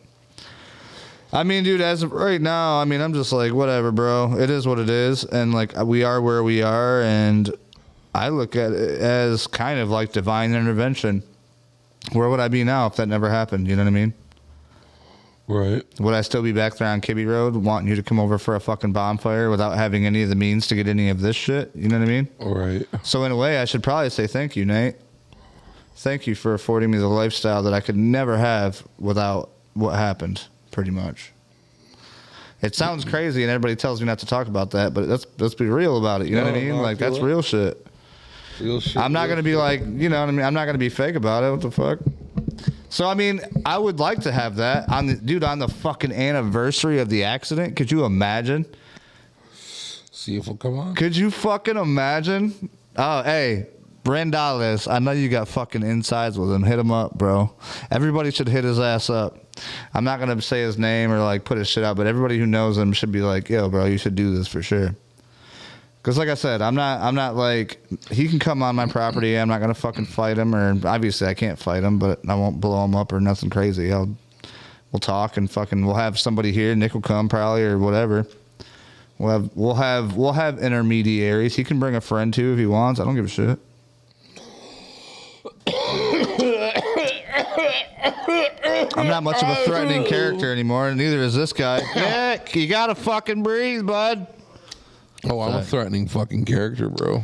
I mean, dude, as of right now, I mean, I'm just like, whatever, bro. It is what it is. And, like, we are where we are. And I look at it as kind of like divine intervention. Where would I be now if that never happened? You know what I mean? Right. Would I still be back there on Kibbe Road wanting you to come over for a fucking bonfire without having any of the means to get any of this shit? You know what I mean? Right. So, in a way, I should probably say thank you, Nate. Thank you for affording me the lifestyle that I could never have without what happened. Pretty much. It sounds crazy, and everybody tells me not to talk about that, but let's be real about it. You know what I mean? Like that's real shit. Real shit. I'm not gonna be like, you know what I mean? I'm not gonna be fake about it. What the fuck? So I mean, I would like to have that on the fucking anniversary of the accident. Could you imagine? See if it'll come on. Could you fucking imagine? Oh, hey. Brandales, I know you got fucking insides with him. Hit him up, bro. Everybody should hit his ass up. I'm not gonna say his name or like put his shit out, but everybody who knows him should be like, yo, bro, you should do this for sure. Because like I said, I'm not like, he can come on my property. I'm not gonna fucking fight him, or obviously I can't fight him, but I won't blow him up or nothing crazy. We'll talk and fucking we'll have somebody here. Nick will come probably or whatever. We'll have intermediaries. He can bring a friend too if he wants. I don't give a shit. I'm not much of a threatening character anymore, and neither is this guy. Nick, you gotta fucking breathe, bud. Oh, I'm a threatening fucking character, bro.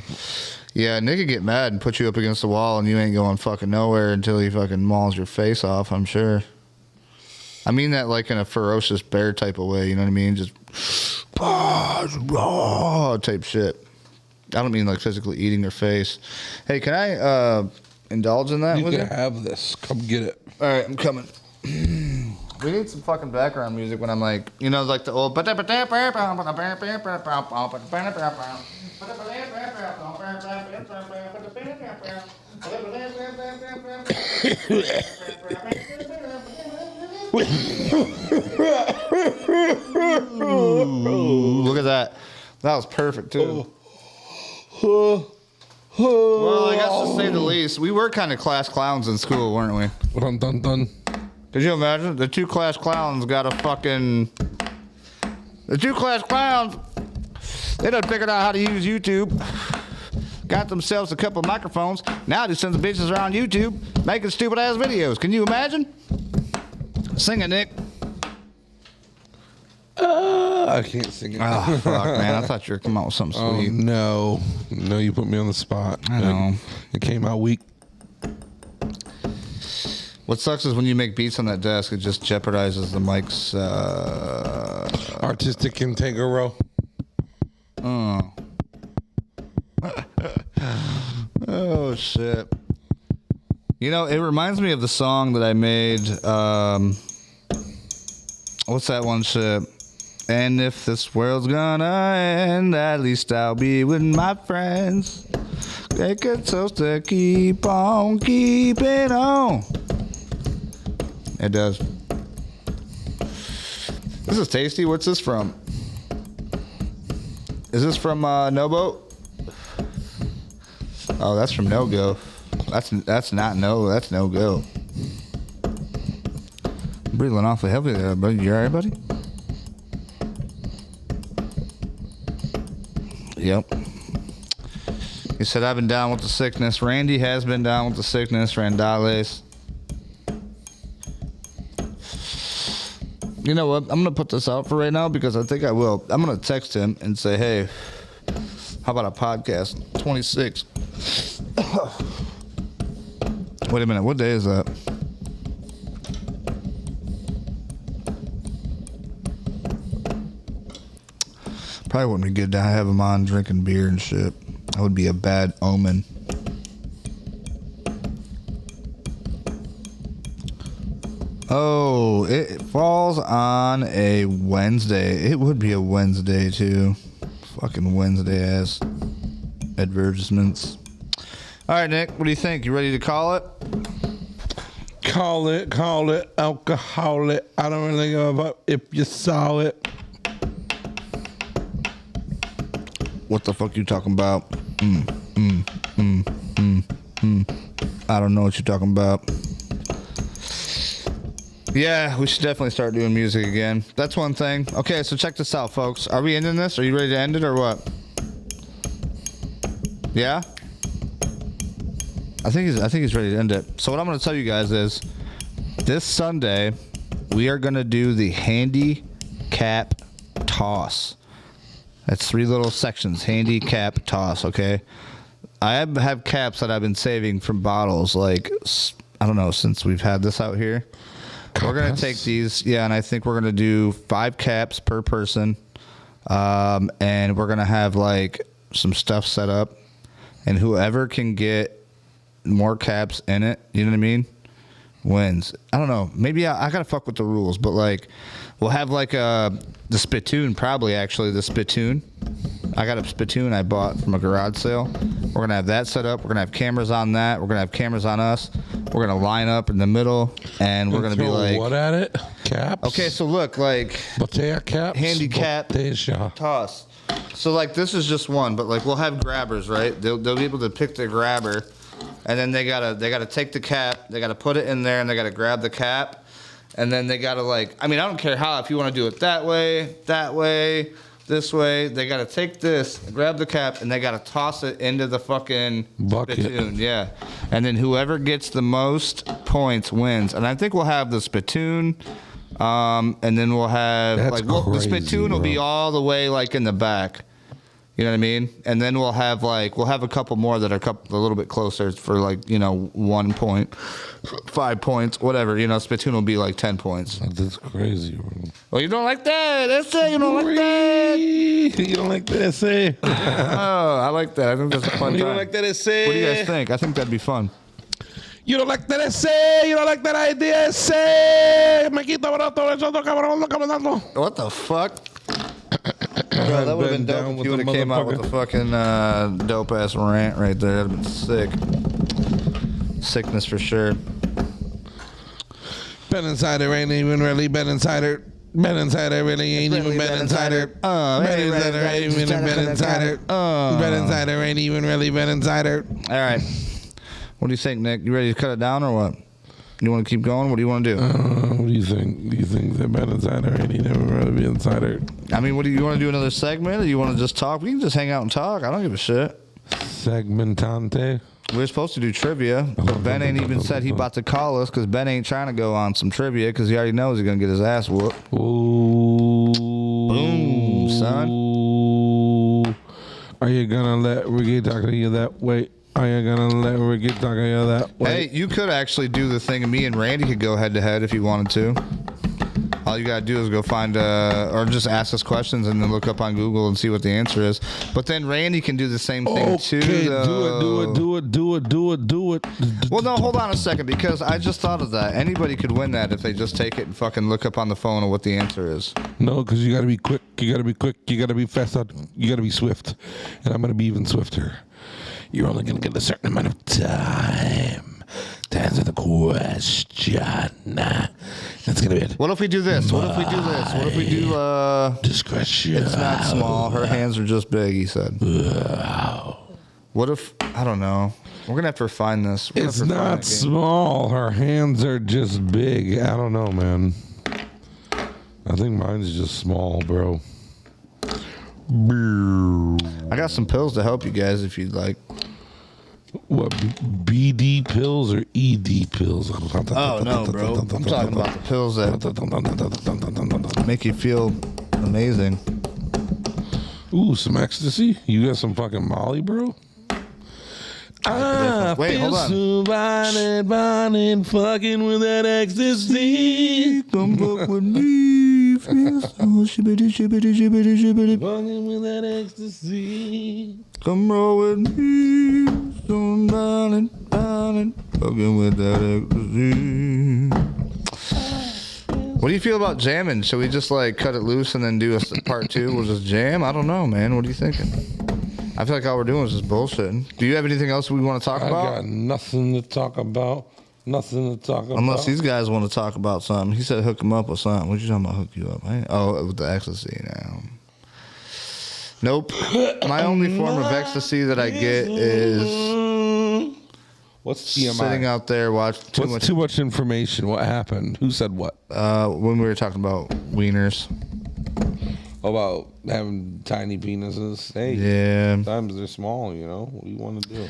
Yeah, Nick could get mad and put you up against the wall, and you ain't going fucking nowhere until he fucking mauls your face off, I'm sure. I mean that like in a ferocious bear type of way, you know what I mean? Just type shit. I don't mean like physically eating their face. Hey, can I indulge in that You with can you? have this. Come get it. All right, I'm coming. We need some fucking background music when I'm like, like the old. Ooh, look at that. That was perfect too. Well, I guess to say the least, we were kind of class clowns in school, weren't we? Dun, dun, dun. Could you imagine? The two class clowns got a fucking... The two class clowns, they done figured out how to use YouTube. Got themselves a couple of microphones. Now these sons of bitches are on YouTube making stupid ass videos. Can you imagine? Sing it, Nick. I can't sing it. Oh, fuck, man. I thought you were coming out with something Oh, sweet. no. No, you put me on the spot. I know. It came out weak. What sucks is when you make beats on that desk, it just jeopardizes the mic's... Artistic integrity. Oh. Oh, shit. It reminds me of the song that I made. What's that one shit? And if this world's gonna end, at least I'll be with my friends. Take a toast to keep on keeping on. It does. This is tasty. What's this from? Is this from No Boat? Oh, that's from No Go. That's not No. That's No Go. I'm breathing awfully heavily there, buddy. You alright, buddy? Yep. He said, I've been down with the sickness. Randy has been down with the sickness. Randales. You know what? I'm going to put this out for right now because I think I will. I'm going to text him and say, hey, how about a podcast? 26. Wait a minute. What day is that? Probably wouldn't be good to have him on drinking beer and shit. That would be a bad omen. Oh, it falls on a Wednesday. It would be a Wednesday, too. Fucking Wednesday ass advertisements. All right, Nick, what do you think? You ready to call it? Call it, alcohol it. I don't really give a fuck if you saw it. What the fuck you talking about? I don't know what you're talking about. Yeah, we should definitely start doing music again. That's one thing. Okay, so check this out, folks. Are we ending this? Are you ready to end it or what? Yeah? I think he's ready to end it. So what I'm going to tell you guys is this Sunday we are going to do the handicap toss. That's 3 little sections. Handicap toss, okay? I have caps that I've been saving from bottles, like, I don't know, since we've had this out here. We're going to take these, and I think we're going to do 5 caps per person. And we're going to have, like, some stuff set up. And whoever can get more caps in it, you know what I mean, wins. I don't know. Maybe I got to fuck with the rules, but, like, we'll have, like, the spittoon, probably, actually, the spittoon. I got a spittoon I bought from a garage sale. We're going to have that set up. We're going to have cameras on that. We're going to have cameras on us. We're going to line up in the middle, and we're going to be like... What at it? Caps? Okay, so look, like... Botella caps? Handicap Botella. toss. So, like, this is just one, but, like, we'll have grabbers, right? They'll be able to pick the grabber, and then they gotta take the cap, they gotta put it in there, and they gotta grab the cap, and then they gotta, like... I mean, I don't care how. If you want to do it that way, this way, they gotta take this, grab the cap, and they gotta toss it into the fucking bucket. spittoon, yeah. And then whoever gets the most points wins. And I think we'll have the spittoon, and then we'll have the spittoon will be all the way like in the back. You know what I mean? And then we'll have a couple more that are a little bit closer for 1 point, 5 points, whatever. You know, spittoon will be like 10 points. That's crazy, bro. Well, you don't like that. That's it. You don't like that. You don't like that essay? Oh, I like that. I think that's a fun time. You don't like that essay? What do you guys think? I think that'd be fun. You don't like that essay? You don't like that idea essay? What the fuck? Bro, that would have been dope if you would have came out with a fucking dope ass rant right there. That'd have been sick. Sickness for sure. Ben Insider ain't even really Ben Insider. Ben Insider really ain't even Ben Insider. Ben Insider ain't even Ben Insider. Ben Insider ain't even really Ben Insider. All right. What do you think, Nick? You ready to cut it down or what? You want to keep going? What do you want to do? What do you think? Do you think that Ben Insider ain't even really Ben Insider? I mean, what do you want to do? Another segment, or you want to just talk? We can just hang out and talk. I don't give a shit. Segmentante. We were supposed to do trivia, but Ben ain't even said he about to call us because Ben ain't trying to go on some trivia because he already knows he's gonna get his ass whooped. Ooh. Boom, son. Are you gonna let Ricky talk to you that way? Are you gonna let Ricky talk to you that way? Hey, you could actually do the thing, and me and Randy could go head to head if you wanted to. All you gotta do is go find, or just ask us questions and then look up on Google and see what the answer is. But then Randy can do the same thing too. Okay, do it. Well, no, hold on a second, because I just thought of that. Anybody could win that if they just take it and fucking look up on the phone of what the answer is. No, because you gotta be quick. You gotta be quick. You gotta be fast. You gotta be swift. And I'm gonna be even swifter. You're only gonna get a certain amount of time to answer the question. That's gonna be it. What if we do this? What if we do discretion? It's not small. Her hands are just big, he said. What if, I don't know. We're gonna have to refine this. It's not small. Her hands are just big. I don't know, man. I think mine's just small, bro. I got some pills to help you guys if you'd like. What, BD pills or ED pills? Oh, no, bro. I'm talking about the pills that make you feel amazing. Ooh, some ecstasy? You got some fucking Molly, bro? Wait, hold on. So bonded, fucking with that ecstasy. Come fuck with me. feel so shibbity, shibbity, shibbity, shibbity. Running with that ecstasy. Come roll with me. So darling, darling. Fucking with that ecstasy. What do you feel about jamming? Should we just like cut it loose and then do a part 2? We'll just jam? I don't know, man. What are you thinking? I feel like all we're doing is just bullshitting. Do you have anything else we want to talk I about? got nothing to talk about. Nothing to talk about. Unless these guys want to talk about something. He said hook him up with something. What you talking about hook you up? With the ecstasy now. Nope. My only form of ecstasy that I get is What's TMI? sitting out there watching What's too much information? What happened? Who said what? when we were talking about wieners. About having tiny penises. Hey, Yeah. sometimes they're small, you know? What do you want to do?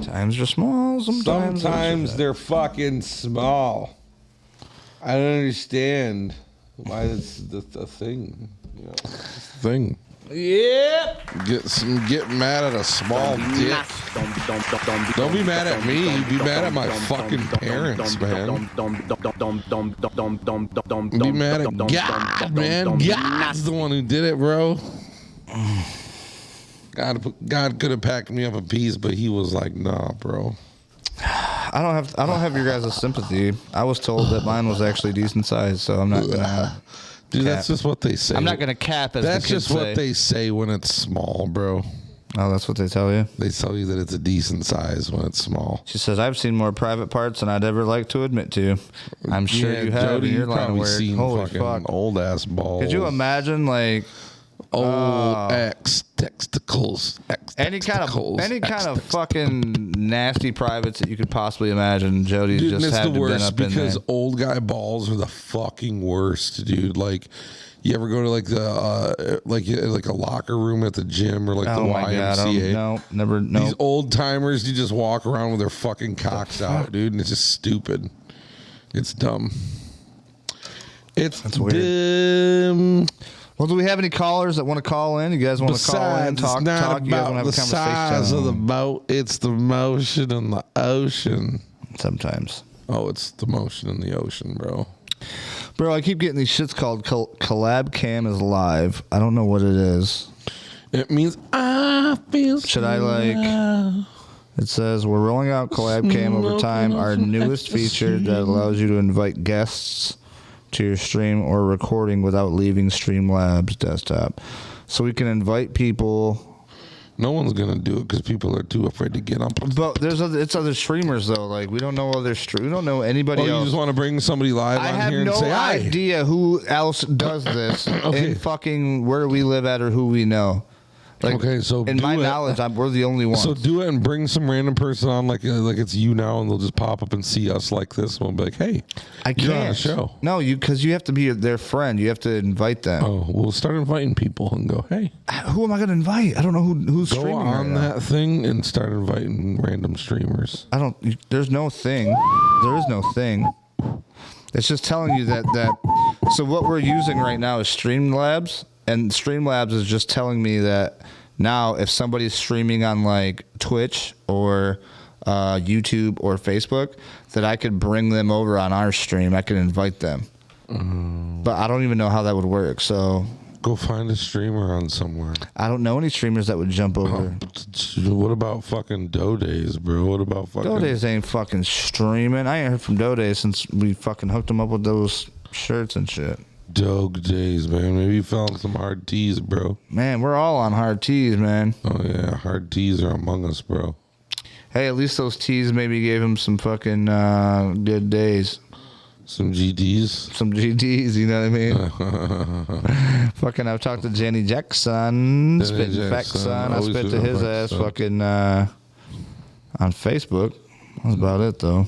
Times are small, Sometimes they're fucking small. I don't understand why it's a thing. You know, it's a thing. Yep. Get mad at a small dick. Don't be mad at me. Be mad at my fucking parents, man. Be mad at God, man. God's the one who did it, bro. God could have packed me up a piece, but he was like, nah, bro. I don't have your guys' sympathy. I was told that mine was actually decent size, so I'm not gonna. Dude, Cap. that's just what they say. I'm not gonna cap as That's the kids just what say. they say when it's small, bro. Oh, that's what they tell you. They tell you that it's a decent size when it's small. She says, "I've seen more private parts than I'd ever like to admit to." I'm sure you have. Jody, in your you've line of probably work. seen Holy fucking fuck! old ass balls. Could you imagine, like, old testicles? any kind of fucking nasty privates that you could possibly imagine? Jody's Dude, just it's had the to been worst up in there. because old guy balls are the fucking worst, dude. Like, you ever go to like the like a locker room at the gym or like the Oh my god! YMCA? No, never. No. These old timers, you just walk around with their fucking cocks out, dude, and it's just stupid. It's dumb. It's weird. dumb. Well, do we have any callers that want to call in? You guys want to call in, Besides, talk? it's not You guys about want the to have a conversation? size of the boat. It's the motion in the ocean. Sometimes. Oh, it's the motion in the ocean, bro. Bro, I keep getting these shits called Collab Cam is live. I don't know what it is. It means I feel. Should I like? It says we're rolling out Collab Cam over time, our newest feature that allows you to invite guests to your stream or recording without leaving Streamlabs desktop. So we can invite people. No one's gonna do it because people are too afraid to get up. But it's other streamers though. Like we don't know we don't know anybody Oh, you else. just want to bring somebody live I on have here and no say hi. idea who else does this Okay. in fucking where we live at or who we know. Like, Okay, so in do my it. knowledge, we're the only ones. So do it and bring some random person on like it's you now, and they'll just pop up and see us like this, and we'll be like, "Hey, I can't. you're on the show." No, because you have to be their friend. You have to invite them. Oh, we'll start inviting people and go, "Hey, Who am I going to invite? I don't know who's go streaming on right now. that thing and start inviting random streamers." I don't. There's no thing. There is no thing. It's just telling you that. So what we're using right now is Streamlabs, and Streamlabs is just telling me that now if somebody's streaming on like Twitch or YouTube or Facebook, that I could bring them over on our stream. I could invite them, but I don't even know how that would work. So Go find a streamer on somewhere. I don't know any streamers that would jump over. What about fucking Doe Days, bro? What about fucking Dodays ain't fucking streaming. I ain't heard from Dodays since we fucking hooked them up with those shirts and shit. Dog Days, man? Maybe you found some hard teas, bro. Man, we're all on hard teas, man. Oh yeah, hard teas are among us, bro. Hey, at least those teas maybe gave him some fucking good days. Some GDs. Some GDs, you know what I mean? Fucking, I've talked to Jenny Jackson, spitting facts, Jackson, son. I always spit to spitting his facts, ass son. fucking on Facebook. That's about it, though.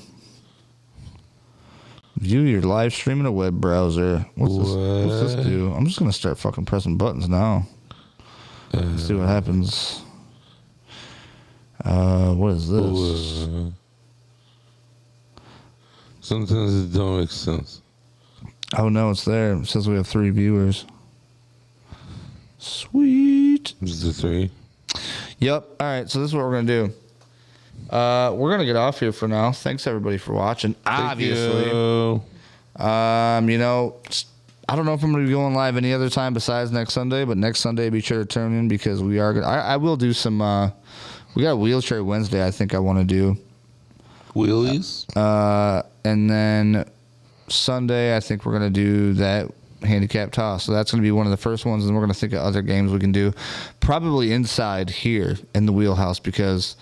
View your live stream in a web browser. What's this do? I'm just going to start fucking pressing buttons now. Let's see what happens. What is this? Sometimes it don't make sense. Oh, no, it's there. It says we have 3 viewers. Sweet. Just the 3. Yep. All right, so this is what we're going to do. We're going to get off here for now. Thanks, everybody, for watching. Obviously. You. You know, I don't know if I'm going to be going live any other time besides next Sunday, but next Sunday, be sure to tune in because we are going to. I will do some. We got a wheelchair Wednesday, I think I want to do. Wheelies? And then Sunday, I think we're going to do that handicap toss. So that's going to be one of the first ones, and we're going to think of other games we can do. Probably inside here in the wheelhouse because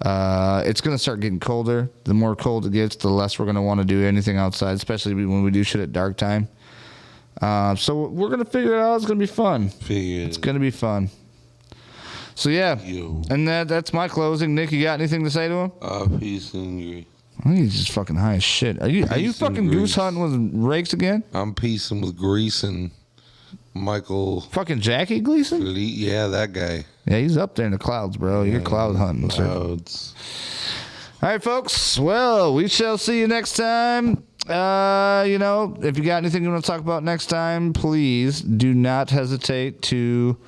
it's going to start getting colder. The more cold it gets, the less we're going to want to do anything outside, especially when we do shit at dark time. So we're going to figure it out. It's going to be fun. It's going to be fun. So, yeah. And that's my closing. Nick, you got anything to say to him? Peace and grease. I think he's just fucking high as shit. Are you fucking goose hunting with rakes again? I'm piecing with Grease and Michael. Fucking Jackie Gleason? Yeah, that guy. Yeah, he's up there in the clouds, bro. You're cloud hunting, sir. Clouds. All right, folks. Well, we shall see you next time. If you got anything you want to talk about next time, please do not hesitate to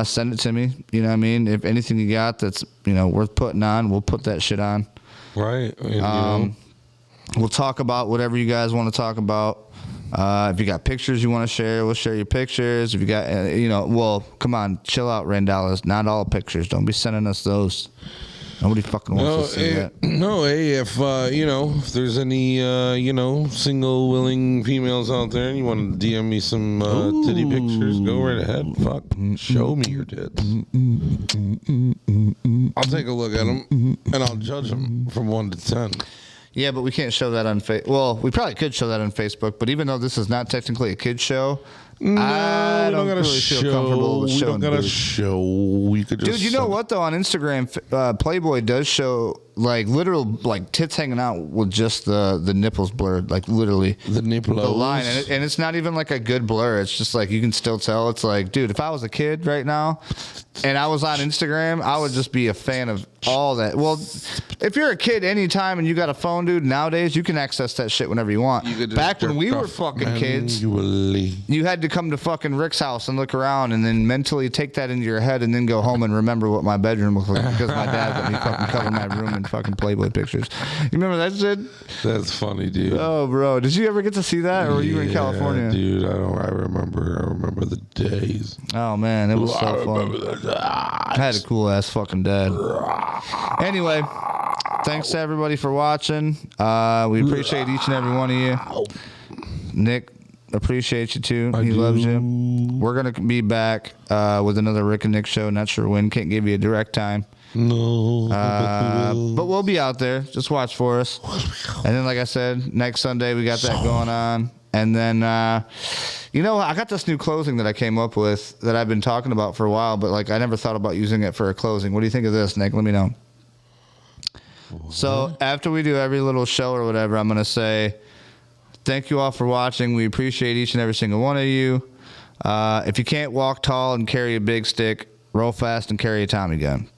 send it to me. You know what I mean? If anything you got that's, worth putting on, we'll put that shit on. Right. We'll talk about whatever you guys want to talk about. If you got pictures you want to share, we'll share your pictures. If you got, come on, chill out, Randalas. Not all pictures. Don't be sending us those. Nobody fucking wants to see that. No, hey, if there's any single willing females out there and you want to DM me some titty pictures, go right ahead. Fuck, show me your tits. I'll take a look at them and I'll judge them from 1 to 10. Yeah, but we can't show that on Facebook. Well, we probably could show that on Facebook, but even though this is not technically a kid's show, I don't really feel comfortable with showing. We don't gotta show. You could just. Dude, you know what though? On Instagram, Playboy does show literal tits hanging out with just the nipples blurred, literally the nipple, the line, and it's not even like a good blur. It's just you can still tell. It's dude, if I was a kid right now, and I was on Instagram, I would just be a fan of all that. Well, if you're a kid anytime and you got a phone, dude, nowadays you can access that shit whenever you want. Back when we were fucking kids, you had to come to fucking Rick's house and look around and then mentally take that into your head and then go home and remember what my bedroom looked like because my dad let me fucking cover my room in fucking Playboy pictures. You remember that shit? That's funny, dude. Oh, bro. Did you ever get to see that or were you in California? Dude, I remember the days. Oh, man. It was so fun. I had a cool ass fucking dad. Anyway, thanks to everybody for watching. We appreciate each and every one of you. Nick, appreciate you too. He loves you. We're going to be back with another Rick and Nick show. Not sure when. Can't give you a direct time. No. But we'll be out there. Just watch for us. And then, like I said, next Sunday we got that going on. And then, I got this new closing that I came up with that I've been talking about for a while, but I never thought about using it for a closing. What do you think of this, Nick? Let me know. So after we do every little show or whatever, I'm going to say, thank you all for watching. We appreciate each and every single one of you. If you can't walk tall and carry a big stick, roll fast and carry a Tommy gun.